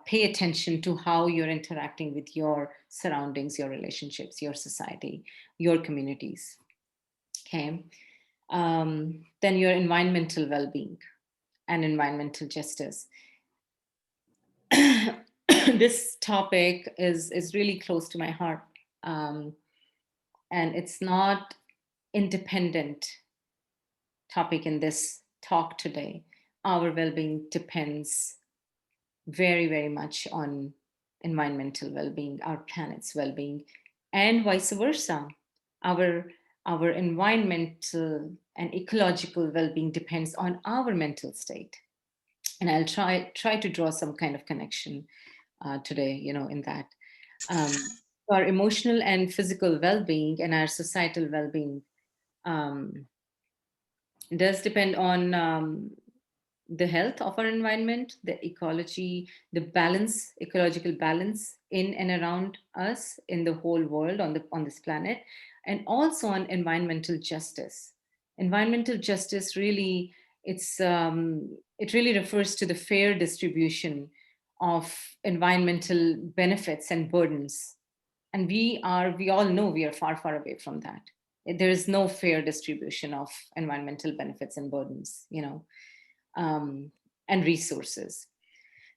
pay attention to how you're interacting with your surroundings, your relationships, your society, your communities. Okay. Then your environmental well-being and environmental justice. This topic is really close to my heart. And it's not independent topic in this talk today. Our well-being depends very, very much on environmental well-being, our planet's well-being, and vice versa. Our environmental and ecological well-being depends on our mental state. And I'll try to draw some kind of connection today, in that. Our emotional and physical well-being and our societal well-being does depend on the health of our environment, the ecology, the balance, ecological balance in and around us, in the whole world, on this planet, and also on environmental justice. Environmental justice really, it really refers to the fair distribution of environmental benefits and burdens. And we all know we are far, far away from that. There is no fair distribution of environmental benefits and burdens, and resources.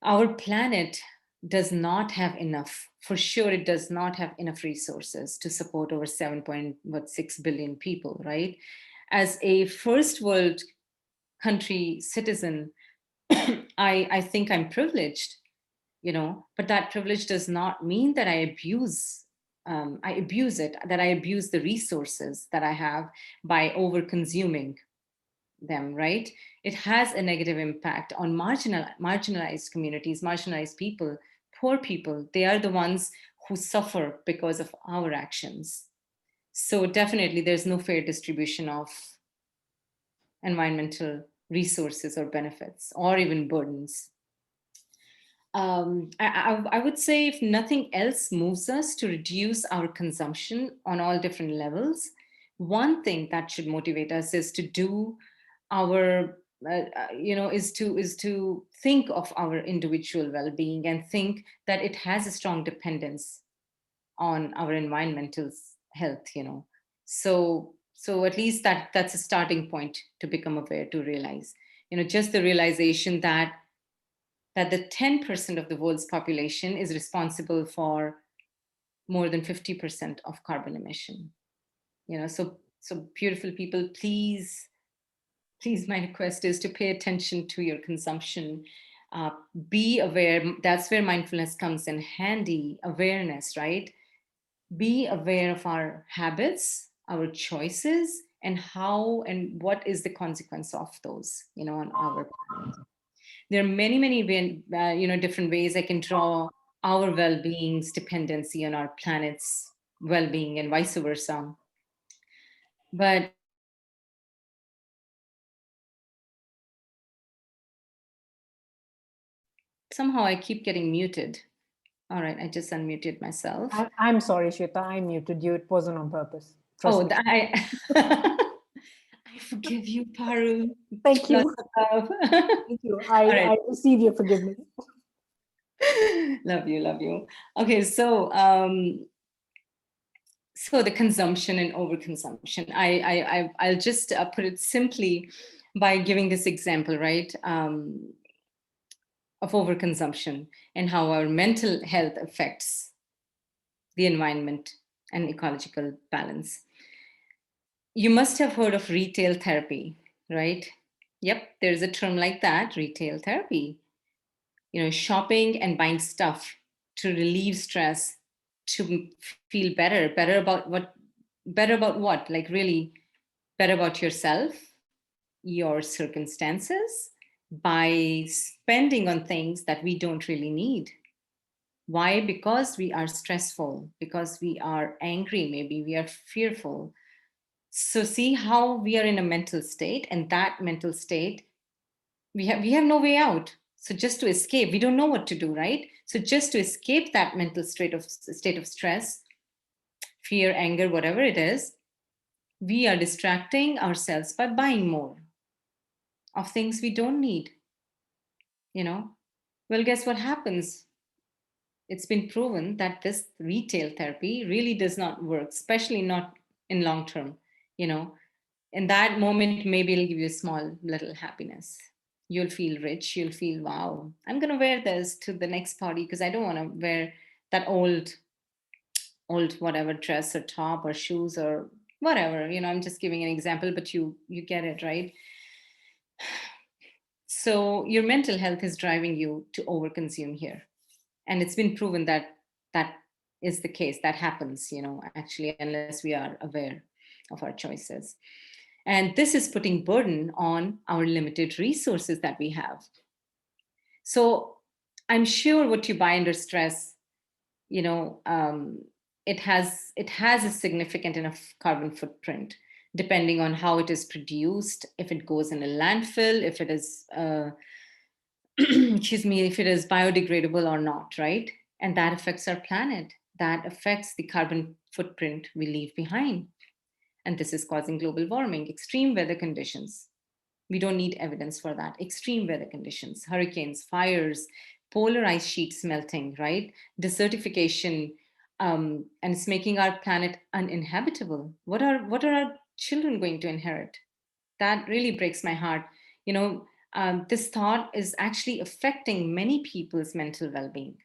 Our planet does not have enough, for sure it does not have enough resources to support over 7.6 billion people, right? As a first world country citizen, I think I'm privileged, but that privilege does not mean that I abuse it, that I abuse the resources that I have by over consuming them, right? It has a negative impact on marginalized communities, marginalized people, poor people. They are the ones who suffer because of our actions. So definitely there's no fair distribution of environmental resources or benefits or even burdens. I would say, if nothing else moves us to reduce our consumption on all different levels, one thing that should motivate us is to do our is to think of our individual well-being and think that it has a strong dependence on our environmental health. So at least that's a starting point to become aware, to realize, just the realization that the 10% of the world's population is responsible for more than 50% of carbon emission. So beautiful people, please, my request is to pay attention to your consumption. Be aware. That's where mindfulness comes in handy. Awareness, right? Be aware of our habits, our choices, and how and what is the consequence of those, on our planet. There are many different ways I can draw our well-being's dependency on our planet's well-being and vice versa. But somehow I keep getting muted. All right, I just unmuted myself. I'm sorry, Shveta, I muted you. It wasn't on purpose. Trust me. I forgive you, Paru. Thank you. Lots of love. Thank you. All right. I receive your forgiveness. Love you. Okay, so so the consumption and overconsumption. I'll just put it simply by giving this example, right, of overconsumption and how our mental health affects the environment and ecological balance. You must have heard of retail therapy, right? Yep, there's a term like that, retail therapy. You know, shopping and buying stuff to relieve stress, to feel better about what? Like really better about yourself, your circumstances, by spending on things that we don't really need. Why? Because we are stressful, because we are angry, maybe we are fearful. So see how we are in a mental state, and that mental state, we have no way out. So just to escape, we don't know what to do, right? So just to escape that mental state of stress, fear, anger, whatever it is, we are distracting ourselves by buying more of things we don't need. You know, well, guess what happens? It's been proven that this retail therapy really does not work, especially not in long term. You know, in that moment, maybe it'll give you a small little happiness. You'll feel rich. You'll feel, wow, I'm going to wear this to the next party because I don't want to wear that old whatever dress or top or shoes or whatever. You know, I'm just giving an example, but you get it, right? So your mental health is driving you to overconsume here. And it's been proven that that is the case. That happens, you know, actually, unless we are aware of our choices. And this is putting burden on our limited resources that we have. So I'm sure what you buy under stress, you know, it has a significant enough carbon footprint, depending on how it is produced, if it goes in a landfill, if it is, excuse me, if it is biodegradable or not, right? And that affects our planet. That affects the carbon footprint we leave behind. And this is causing global warming, extreme weather conditions. We don't need evidence for that. Extreme weather conditions, hurricanes, fires, polar ice sheets melting, right? Desertification, and it's making our planet uninhabitable. What are our children going to inherit? That really breaks my heart. You know, this thought is actually affecting many people's mental well-being.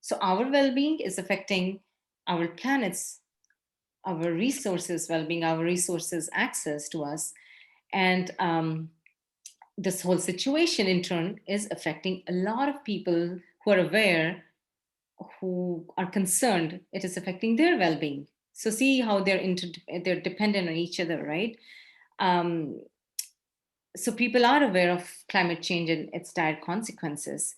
So our well-being is affecting our planet's, our resources well-being, our resources access to us. And this whole situation in turn is affecting a lot of people who are aware, who are concerned. It is affecting their well-being. So see how they're dependent on each other, right? So people are aware of climate change and its dire consequences.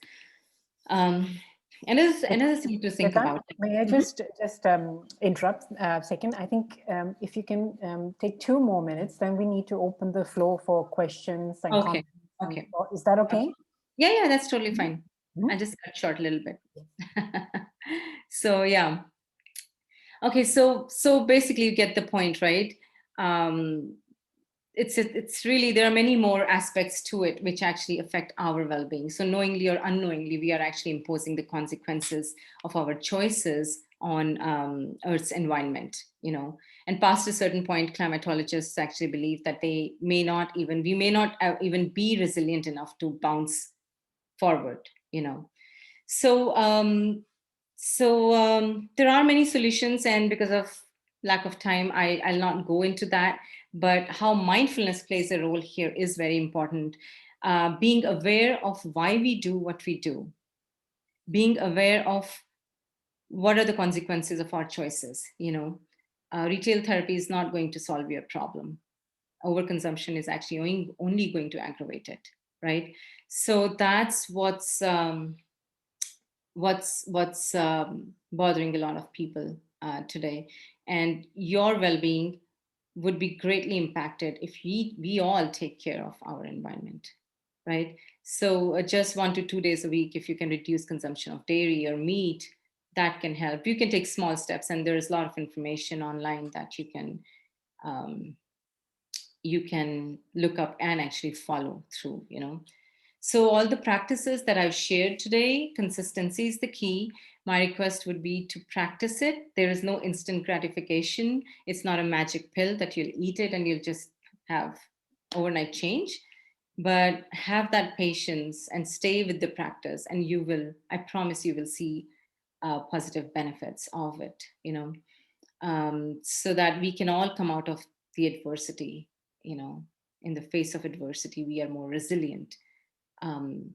Another thing to think about. May I just interrupt a second? I think if you can take 2 more minutes, then we need to open the floor for questions and comments. Okay. Is that okay? Yeah, that's totally fine. I just cut short a little bit. So yeah. Okay, so basically you get the point, right? It's really, there are many more aspects to it which actually affect our well-being. So knowingly or unknowingly, we are actually imposing the consequences of our choices on Earth's environment, you know. And past a certain point, climatologists actually believe that we may not even be resilient enough to bounce forward, you know. So there are many solutions, and because of lack of time, I'll not go into that. But how mindfulness plays a role here is very important. Being aware of why we do what we do, being aware of what are the consequences of our choices. You know, retail therapy is not going to solve your problem. Overconsumption is actually only going to aggravate it, right? So that's what's bothering a lot of people today. And your well-being would be greatly impacted if we all take care of our environment, right? So just 1 to 2 days a week, if you can reduce consumption of dairy or meat, that can help. You can take small steps, and there's a lot of information online that you can you can look up and actually follow through, you know. So all the practices that I've shared today, consistency is the key. My request would be to practice it. There is no instant gratification. It's not a magic pill that you'll eat it and you'll just have overnight change. But have that patience and stay with the practice, and you will, I promise you will see positive benefits of it, you know, so that we can all come out of the adversity, you know, in the face of adversity, we are more resilient. Um,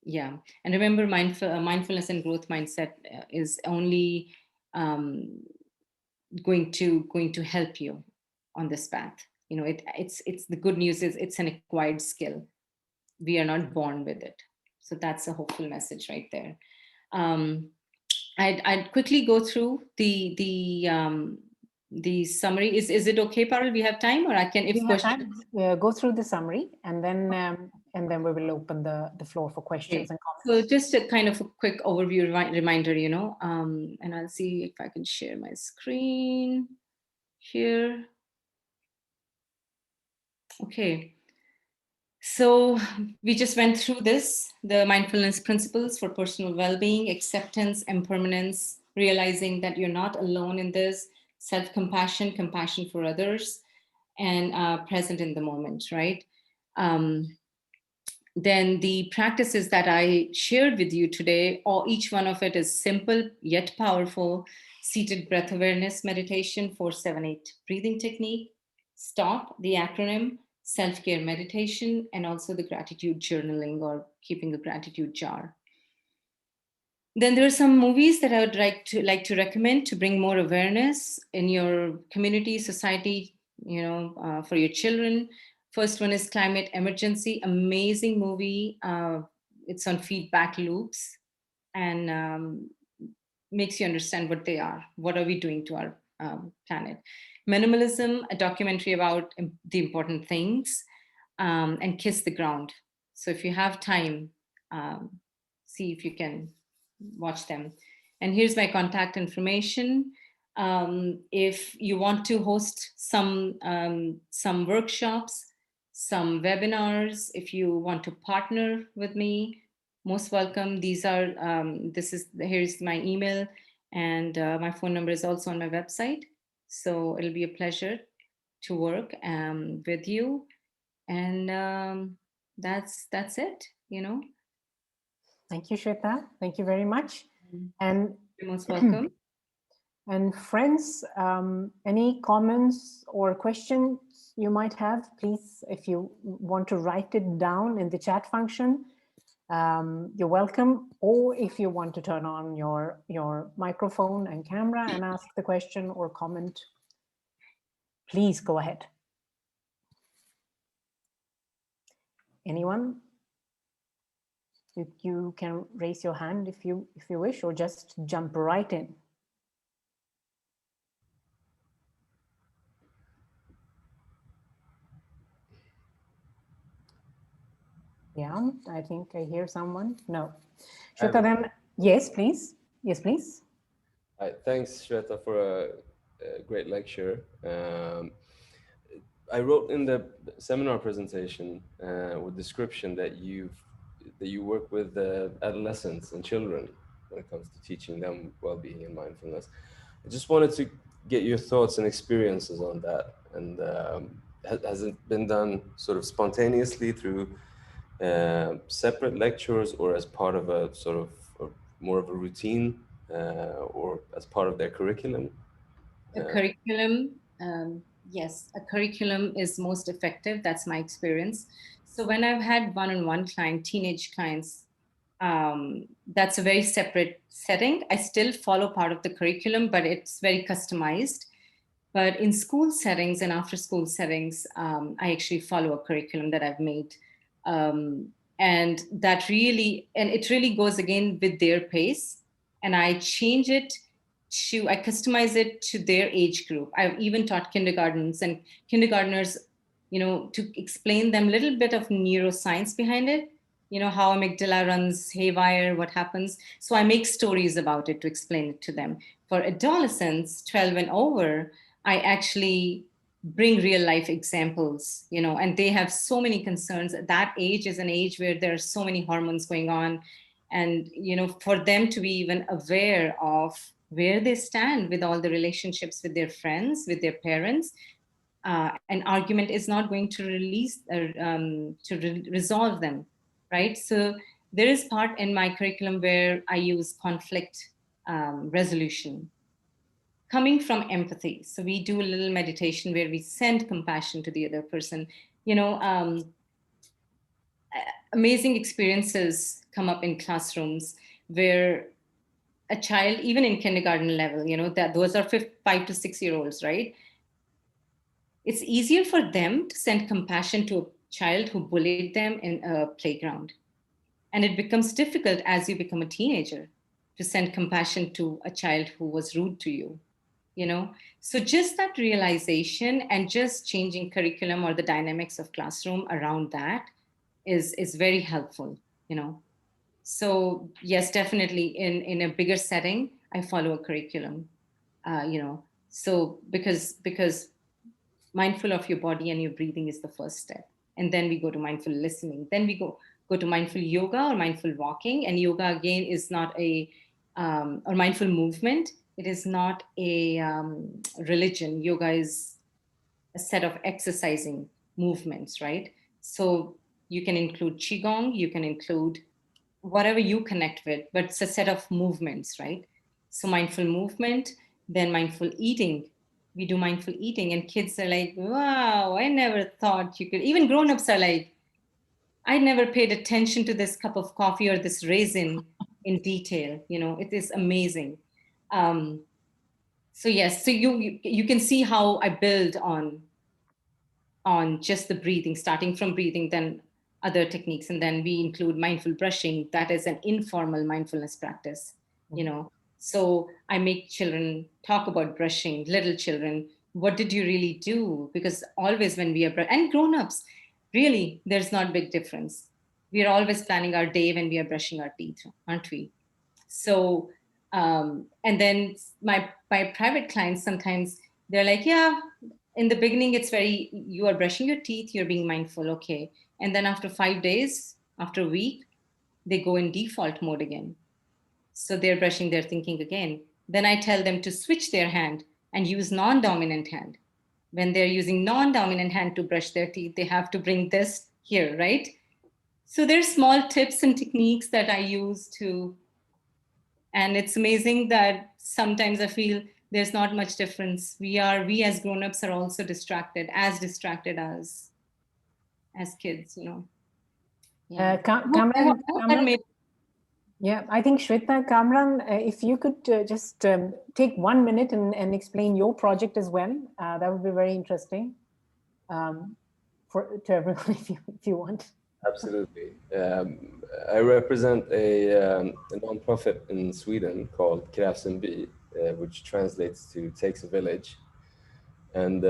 yeah. And remember, mindfulness and growth mindset is only um, going to help you on this path. You know, it's the good news is it's an acquired skill. We are not born with it. So that's a hopeful message right there. I'd quickly go through the summary. Is it okay, Parul? We have time, or I can, if We have questions. time. Go through the summary, and then we will open the floor for questions and comments. So just a kind of a quick overview reminder, you know, and I'll see if I can share my screen here. Okay. So we just went through this, the mindfulness principles for personal well-being, acceptance, impermanence, realizing that you're not alone in this, self-compassion, compassion for others, and present in the moment, right? Then the practices that I shared with you today, or each one of it is simple yet powerful. Seated breath awareness meditation, 478 breathing technique. STOP, the acronym, self-care meditation, and also the gratitude journaling or keeping a gratitude jar. Then there are some movies that I would like to recommend to bring more awareness in your community, society, you know, for your children. First one is Climate Emergency, amazing movie. It's on feedback loops and makes you understand what they are. What are we doing to our planet? Minimalism, a documentary about the important things, and Kiss the Ground. So if you have time, see if you can watch them. And here's my contact information. If you want to host some workshops, some webinars, if you want to partner with me, most welcome. These are here's my email, and my phone number is also on my website. So it'll be a pleasure to work with you, and that's it. You know. Thank you, Shweta. Thank you very much. And You're most welcome. And friends, any comments or questions you might have, please, if you want to write it down in the chat function, you're welcome. Or if you want to turn on your microphone and camera and ask the question or comment, please go ahead. Anyone? You can raise your hand if you wish, or just jump right in. Yeah, I think I hear someone. No. Shweta, then, yes, please. Yes, please. Hi, thanks, Shveta, for a great lecture. I wrote in the seminar presentation with description that you work with adolescents and children when it comes to teaching them well-being and mindfulness. I just wanted to get your thoughts and experiences on that. And has it been done sort of spontaneously through separate lectures, or as part of a sort of more of a routine, or as part of their curriculum? A curriculum, yes, a curriculum is most effective. That's my experience. So when I've had one-on-one client, teenage clients, that's a very separate setting. I still follow part of the curriculum, but it's very customized. But in school settings and after school settings, I actually follow a curriculum that I've made. And it really goes again with their pace. And I change it I customize it to their age group. I've even taught kindergartens and kindergartners, you know, to explain them a little bit of neuroscience behind it, you know, how amygdala runs haywire, what happens. So I make stories about it to explain it to them. For adolescents, 12 and over, I actually bring real life examples, and they have so many concerns. That age is an age where there are so many hormones going on. And, for them to be even aware of where they stand with all the relationships with their friends, with their parents, an argument is not going to resolve them, right? So there is part in my curriculum where I use conflict resolution, coming from empathy. So we do a little meditation where we send compassion to the other person. Amazing experiences come up in classrooms where a child, even in kindergarten level, that those are 5 to 6 year olds, right? It's easier for them to send compassion to a child who bullied them in a playground. And it becomes difficult as you become a teenager to send compassion to a child who was rude to you. So just that realization and just changing curriculum or the dynamics of classroom around that is very helpful. So yes, definitely in a bigger setting, I follow a curriculum. So because mindful of your body and your breathing is the first step, and then we go to mindful listening, then we go to mindful yoga or mindful walking. And yoga again is not or mindful movement. It is not a religion. Yoga is a set of exercising movements, right? So you can include qigong, you can include whatever you connect with, but it's a set of movements, right? So mindful movement, then mindful eating. We do mindful eating, and kids are like, wow, I never thought you could. Even grown-ups are like, I never paid attention to this cup of coffee or this raisin in detail. It is amazing. So yes, so you can see how I build on just the breathing, starting from breathing, then other techniques, and then we include mindful brushing. That is an informal mindfulness practice. So I make children talk about brushing, little children. What did you really do? Because always when we are and grown-ups, really, there's not big difference. We are always planning our day when we are brushing our teeth, aren't we? So, and then my private clients, sometimes they're like, yeah, in the beginning, it's you are brushing your teeth, you're being mindful, okay. And then after 5 days, after a week, they go in default mode again. So they're brushing their thinking again. Then I tell them to switch their hand and use non-dominant hand. When they're using non-dominant hand to brush their teeth, they have to bring this here, right? So there's small tips and techniques that I use and it's amazing that sometimes I feel there's not much difference. We as grown-ups are also distracted as kids, Yeah. Kamran, yeah, I think Shveta, Kamran, if you could just take 1 minute and explain your project as well, that would be very interesting to everyone if you want. Absolutely. I represent a non-profit in Sweden called Krävs en by, which translates to takes a village. And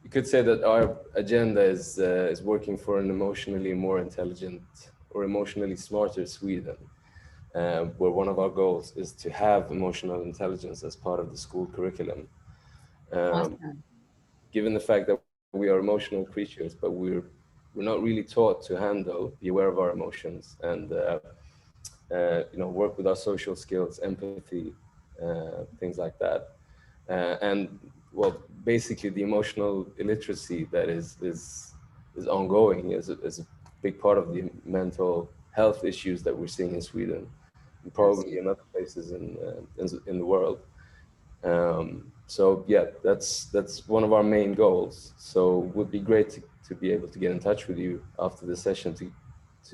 you could say that our agenda is working for an emotionally more intelligent or emotionally smarter Sweden, where one of our goals is to have emotional intelligence as part of the school curriculum. Awesome. Given the fact that we are emotional creatures, but we're not really taught to handle, be aware of our emotions, and work with our social skills, empathy, things like that. And well, basically the emotional illiteracy that is ongoing is a big part of the mental health issues that we're seeing in Sweden, and probably in other places in the world. So yeah, that's one of our main goals. So it would be great to be able to get in touch with you after the session to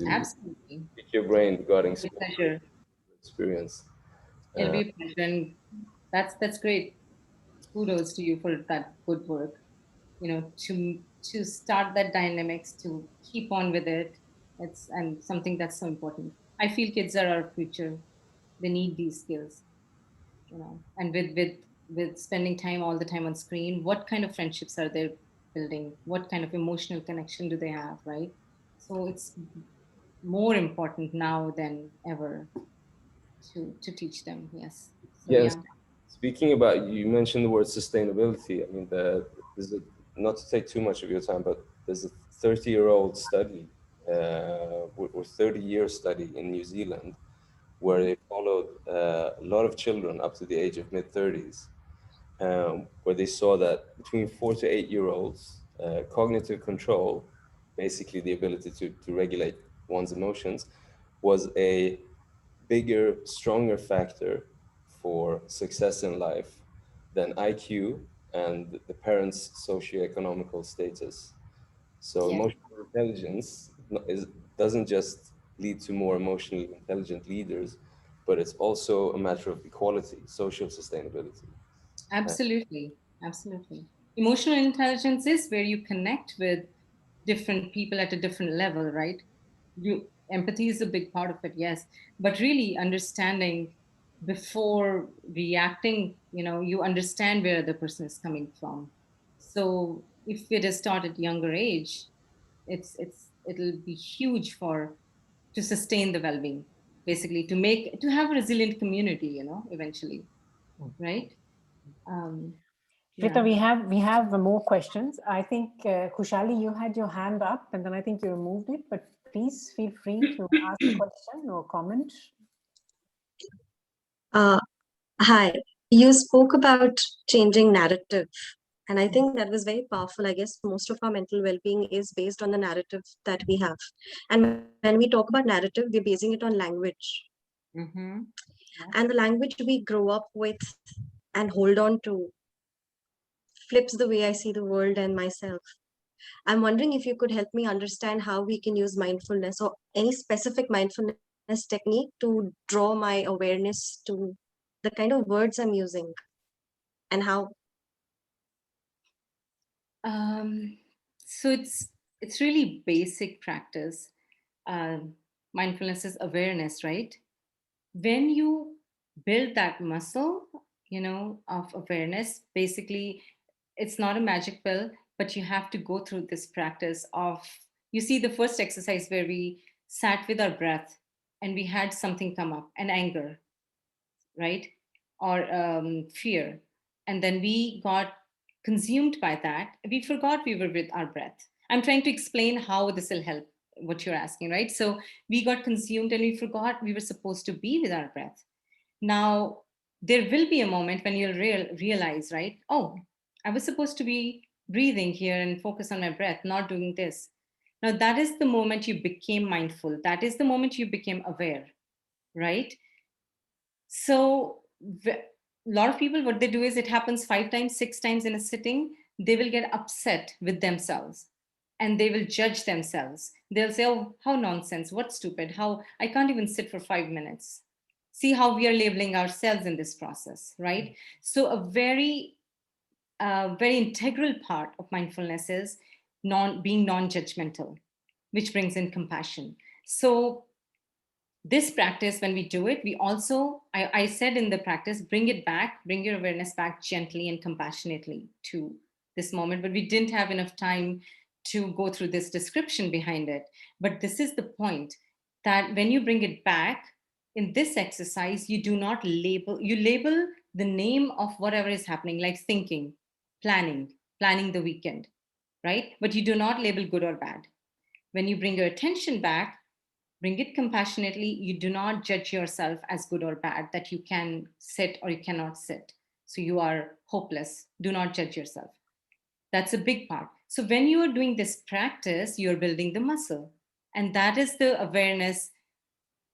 Absolutely pick your brain regarding pleasure. Experience. It'll be a pleasure, and that's great. Kudos to you for that good work. To start that dynamics, to keep on with it. It's and something that's so important. I feel kids are our future. They need these skills. And with spending time all the time on screen, what kind of friendships are they building? What kind of emotional connection do they have, right? So it's more important now than ever to teach them. Yes. So Yes. Speaking about, you mentioned the word sustainability. I mean, there's a, not to take too much of your time, but there's a 30-year-old study, or 30-year study in New Zealand, where they followed a lot of children up to the age of mid-30s, where they saw that between 4 to 8-year-olds, cognitive control, basically the ability to regulate one's emotions, was a bigger, stronger factor for success in life than IQ and the parents' socioeconomical status. So Yes. emotional intelligence doesn't just lead to more emotionally intelligent leaders, but it's also a matter of equality, social sustainability. Absolutely. Absolutely. Emotional intelligence is where you connect with different people at a different level, right? Empathy is a big part of it, yes. But really understanding before reacting, you understand where the person is coming from. So if it is taught at younger age, it'll be huge to sustain the well-being, basically to have a resilient community, eventually, right? Um, Shveta, yeah. we have more questions. I think Khushali, you had your hand up, and then I think you removed it. But please feel free to ask a question or comment. Hi, you spoke about changing narrative, and I think that was very powerful. I guess most of our mental well-being is based on the narrative that we have. And when we talk about narrative, we're basing it on language. Mm-hmm. And the language we grow up with and hold on to flips the way I see the world and myself. I'm wondering if you could help me understand how we can use mindfulness or any specific mindfulness technique to draw my awareness to the kind of words I'm using and how. So it's really basic practice. Mindfulness is awareness, right? When you build that muscle, of awareness, basically, it's not a magic pill, but you have to go through this practice of, you see, the first exercise where we sat with our breath and we had something come up, an anger, right? Or fear. And then we got consumed by that. We forgot we were with our breath. I'm trying to explain how this will help what you're asking, right? So we got consumed and we forgot we were supposed to be with our breath. Now, there will be a moment when you'll realize, right? Oh, I was supposed to be breathing here and focus on my breath, not doing this. Now, that is the moment you became mindful. That is the moment you became aware, right? So a lot of people, what they do is it happens 5 times, 6 times in a sitting, they will get upset with themselves and they will judge themselves. They'll say, oh, how nonsense, what stupid, how I can't even sit for 5 minutes. See how we are labeling ourselves in this process, right? So a very integral part of mindfulness is being non-judgmental, which brings in compassion. So this practice, when we do it, we also, I said in the practice, bring your awareness back gently and compassionately to this moment, but we didn't have enough time to go through this description behind it. But this is the point, that when you bring it back in this exercise, you do not label, you label the name of whatever is happening, like thinking, planning the weekend, right? But you do not label good or bad. When you bring your attention back, bring it compassionately. You do not judge yourself as good or bad, that you can sit or you cannot sit. So you are hopeless. Do not judge yourself. That's a big part. So when you are doing this practice, you're building the muscle. And that is the awareness,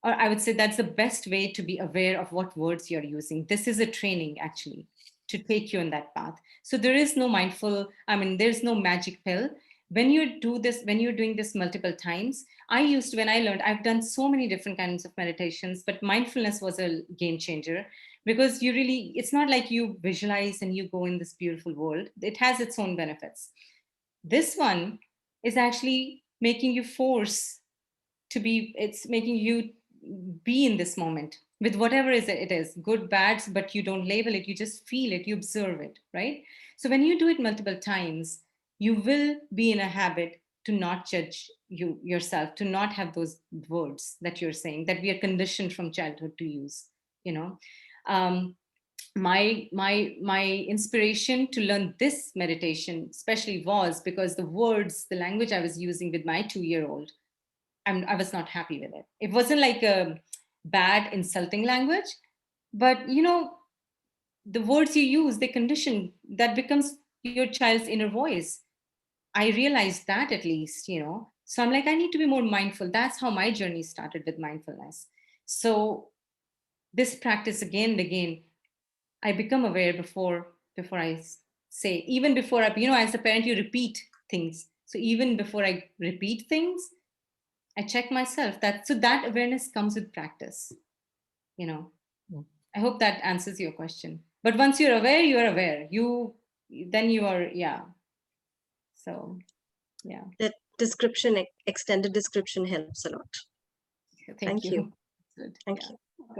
or I would say that's the best way to be aware of what words you're using. This is a training actually to take you in that path. So there is no there's no magic pill. When you do this, when you're doing this multiple times, when I learned, I've done so many different kinds of meditations, but mindfulness was a game changer, because it's not like you visualize and you go in this beautiful world. It has its own benefits. This one is actually making you it's making you be in this moment with whatever it is, good, bad, but you don't label it, you just feel it, you observe it, right? So when you do it multiple times, you will be in a habit to not judge yourself, to not have those words that you're saying that we are conditioned from childhood to use, you know. my inspiration to learn this meditation especially was because the words, the language I was using with my 2-year-old, I was not happy with it. It wasn't like a bad, insulting language, but the words you use, they condition, that becomes your child's inner voice. I realized that, at least. So I'm like, I need to be more mindful. That's how my journey started with mindfulness. So this practice, again and again, I become aware before I say, even before I, as a parent, you repeat things. So even before I repeat things, I check myself. So that awareness comes with practice. I hope that answers your question. But once you're aware, you are aware. Then you are, yeah. So, yeah. That description, extended description, helps a lot. Thank you. Good. Thank you.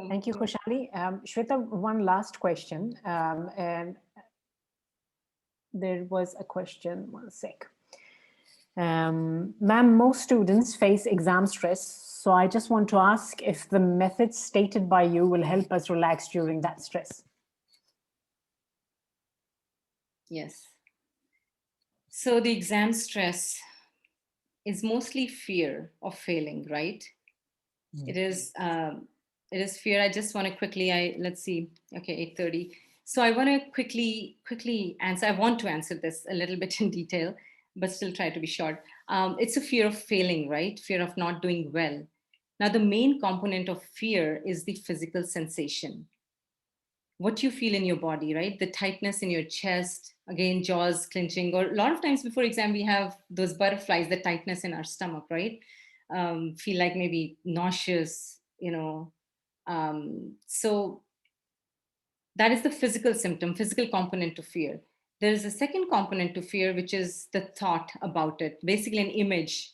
Thank you, Khushali. Shveta, one last question. And there was a question, one sec. Ma'am, most students face exam stress. So I just want to ask if the methods stated by you will help us relax during that stress. Yes. So the exam stress is mostly fear of failing, right? It is fear. I just want to quickly, let's see, okay, 8:30. So I want to quickly answer. I want to answer this a little bit in detail, but still try to be short. It's a fear of failing, right? Fear of not doing well. Now, the main component of fear is the physical sensation. What you feel in your body, right? The tightness in your chest, again, jaws clenching, or a lot of times before exam, we have those butterflies, the tightness in our stomach, right? Feel like maybe nauseous, so that is the physical symptom, physical component to fear. There is a second component to fear, which is the thought about it, basically an image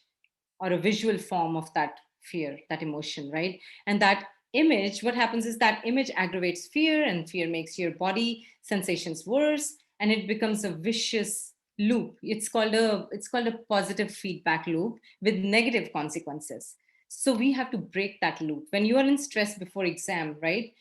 or a visual form of that fear, that emotion, right? And that image, what happens is that image aggravates fear, and fear makes your body sensations worse, and it becomes a vicious loop. It's called a positive feedback loop with negative consequences. So we have to break that loop. When you are in stress before exam, right?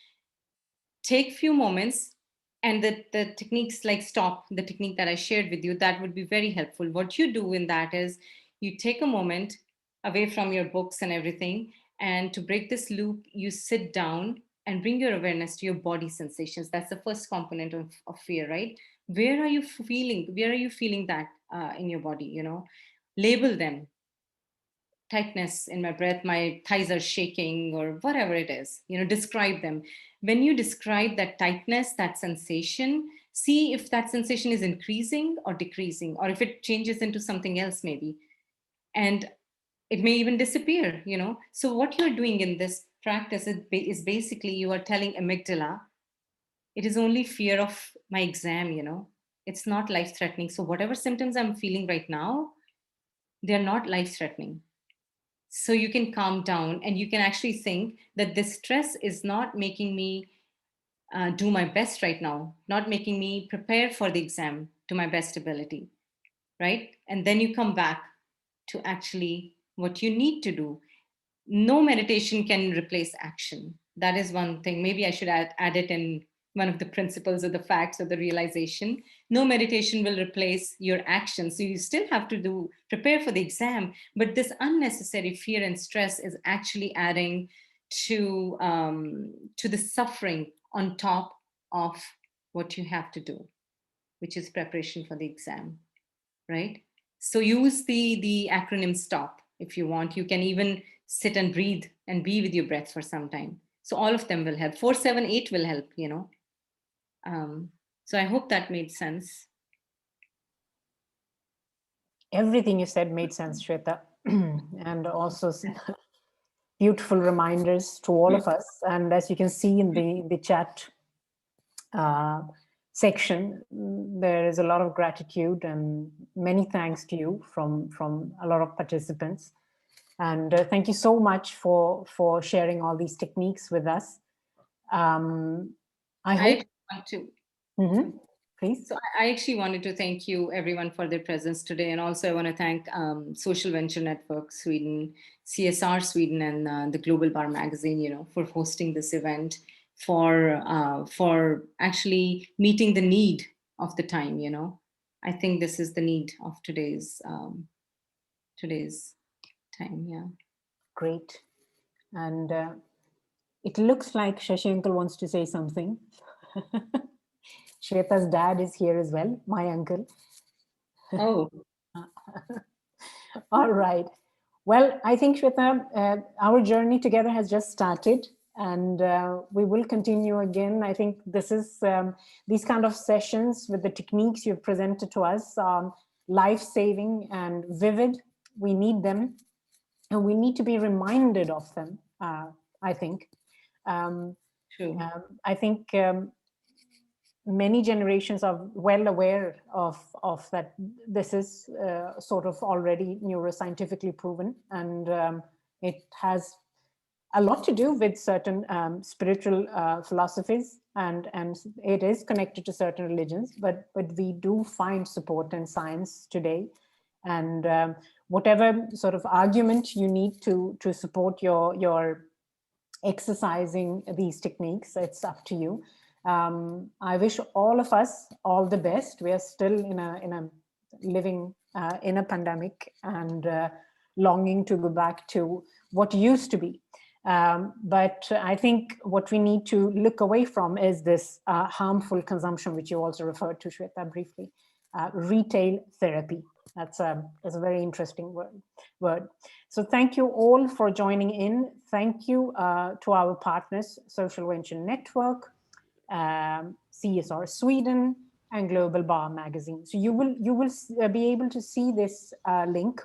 Take few moments, and the techniques like stop, the technique that I shared with you, that would be very helpful. What you do in that is you take a moment away from your books and everything, and to break this loop, you sit down and bring your awareness to your body sensations. That's the first component of fear, right? Where are you feeling that in your body? Label them. Tightness in my breath, my thighs are shaking, or whatever it is. Describe them. When you describe that tightness, that sensation, see if that sensation is increasing or decreasing, or if it changes into something else maybe, and it may even disappear. So what you're doing in this practice is basically you are telling amygdala, it is only fear of my exam. It's not life threatening. So whatever symptoms I'm feeling right now, they're not life threatening. So you can calm down, and you can actually think that this stress is not making me do my best right now, not making me prepare for the exam to my best ability, right? And then you come back to actually what you need to do. No meditation can replace action. That is one thing. Maybe I should add it in one of the principles or the facts or the realization. No meditation will replace your action. So you still have to prepare for the exam, but this unnecessary fear and stress is actually adding to the suffering on top of what you have to do, which is preparation for the exam, right? So use the acronym STOP if you want. You can even sit and breathe and be with your breath for some time. So all of them will help. 4, 7, 8 will help, So I hope that made sense. Everything you said made sense, Shweta. And also beautiful reminders to all of us. And as you can see in the chat section, there is a lot of gratitude and many thanks to you from a lot of participants. And thank you so much for sharing all these techniques with us. I hope. Want to. Mm-hmm. Please. So I actually wanted to thank you, everyone, for their presence today. And also I want to thank Social Venture Network Sweden, CSR Sweden, and the Global Bar Magazine, for hosting this event, for actually meeting the need of the time. I think this is the need of today's time. Yeah. Great. And it looks like Shashi uncle wants to say something. Shweta's dad is here as well, my uncle. Oh. All right. Well, I think, Shweta, our journey together has just started, and we will continue again. I think this is these kind of sessions with the techniques you've presented to us, life-saving and vivid. We need them, and we need to be reminded of them, I think. True. I think many generations are well aware of that. This is sort of already neuroscientifically proven, and it has a lot to do with certain spiritual philosophies, and it is connected to certain religions, but we do find support in science today. And whatever sort of argument you need to support your exercising these techniques, it's up to you. I wish all of us all the best. We are still in a living in a pandemic, and longing to go back to what used to be. But I think what we need to look away from is this harmful consumption, which you also referred to, Shweta, briefly. Retail therapy. That's a very interesting word. So thank you all for joining in. Thank you to our partners, Social Venture Network, CSR Sweden, and Global Bar Magazine. So you will be able to see this link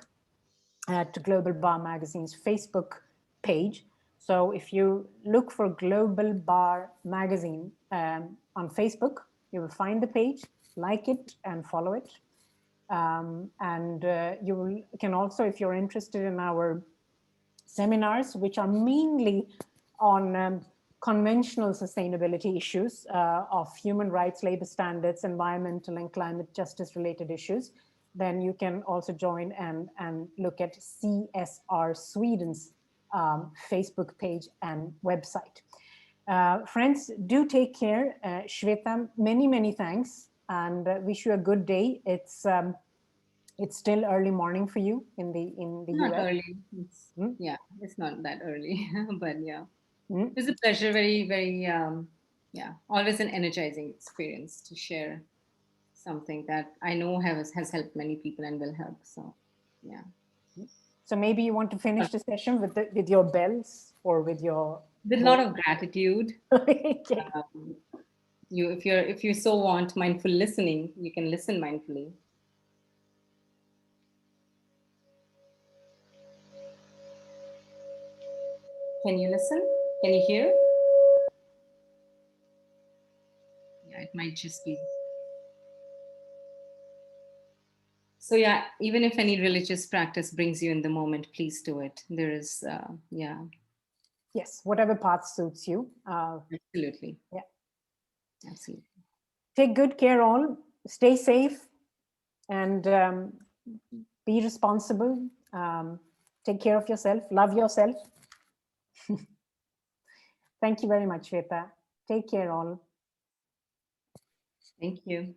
to Global Bar Magazine's Facebook page. So if you look for Global Bar Magazine on Facebook, you will find the page, like it, and follow it. And you can also, if you're interested in our seminars, which are mainly on conventional sustainability issues of human rights, labor standards, environmental and climate justice related issues, then you can also join and look at CSR Sweden's Facebook page and website. Friends, do take care. Shweta, many thanks, and wish you a good day. It's still early morning for you in the Not US. early. Yeah, it's not that early, but yeah, it was a pleasure. Very always an energizing experience to share something that I know has helped many people and will help. So yeah. So maybe you want to finish the session with your bells or with your with a lot of gratitude. Okay. If you so want mindful listening, you can listen mindfully. Can you listen? Can you hear? Yeah, it might just be. So yeah, even if any religious practice brings you in the moment, please do it. There is, yeah. Yes, whatever path suits you. Absolutely. Yeah. Absolutely. Take good care all. Stay safe and be responsible. Take care of yourself. Love yourself. Thank you very much, Shweta. Take care all. Thank you.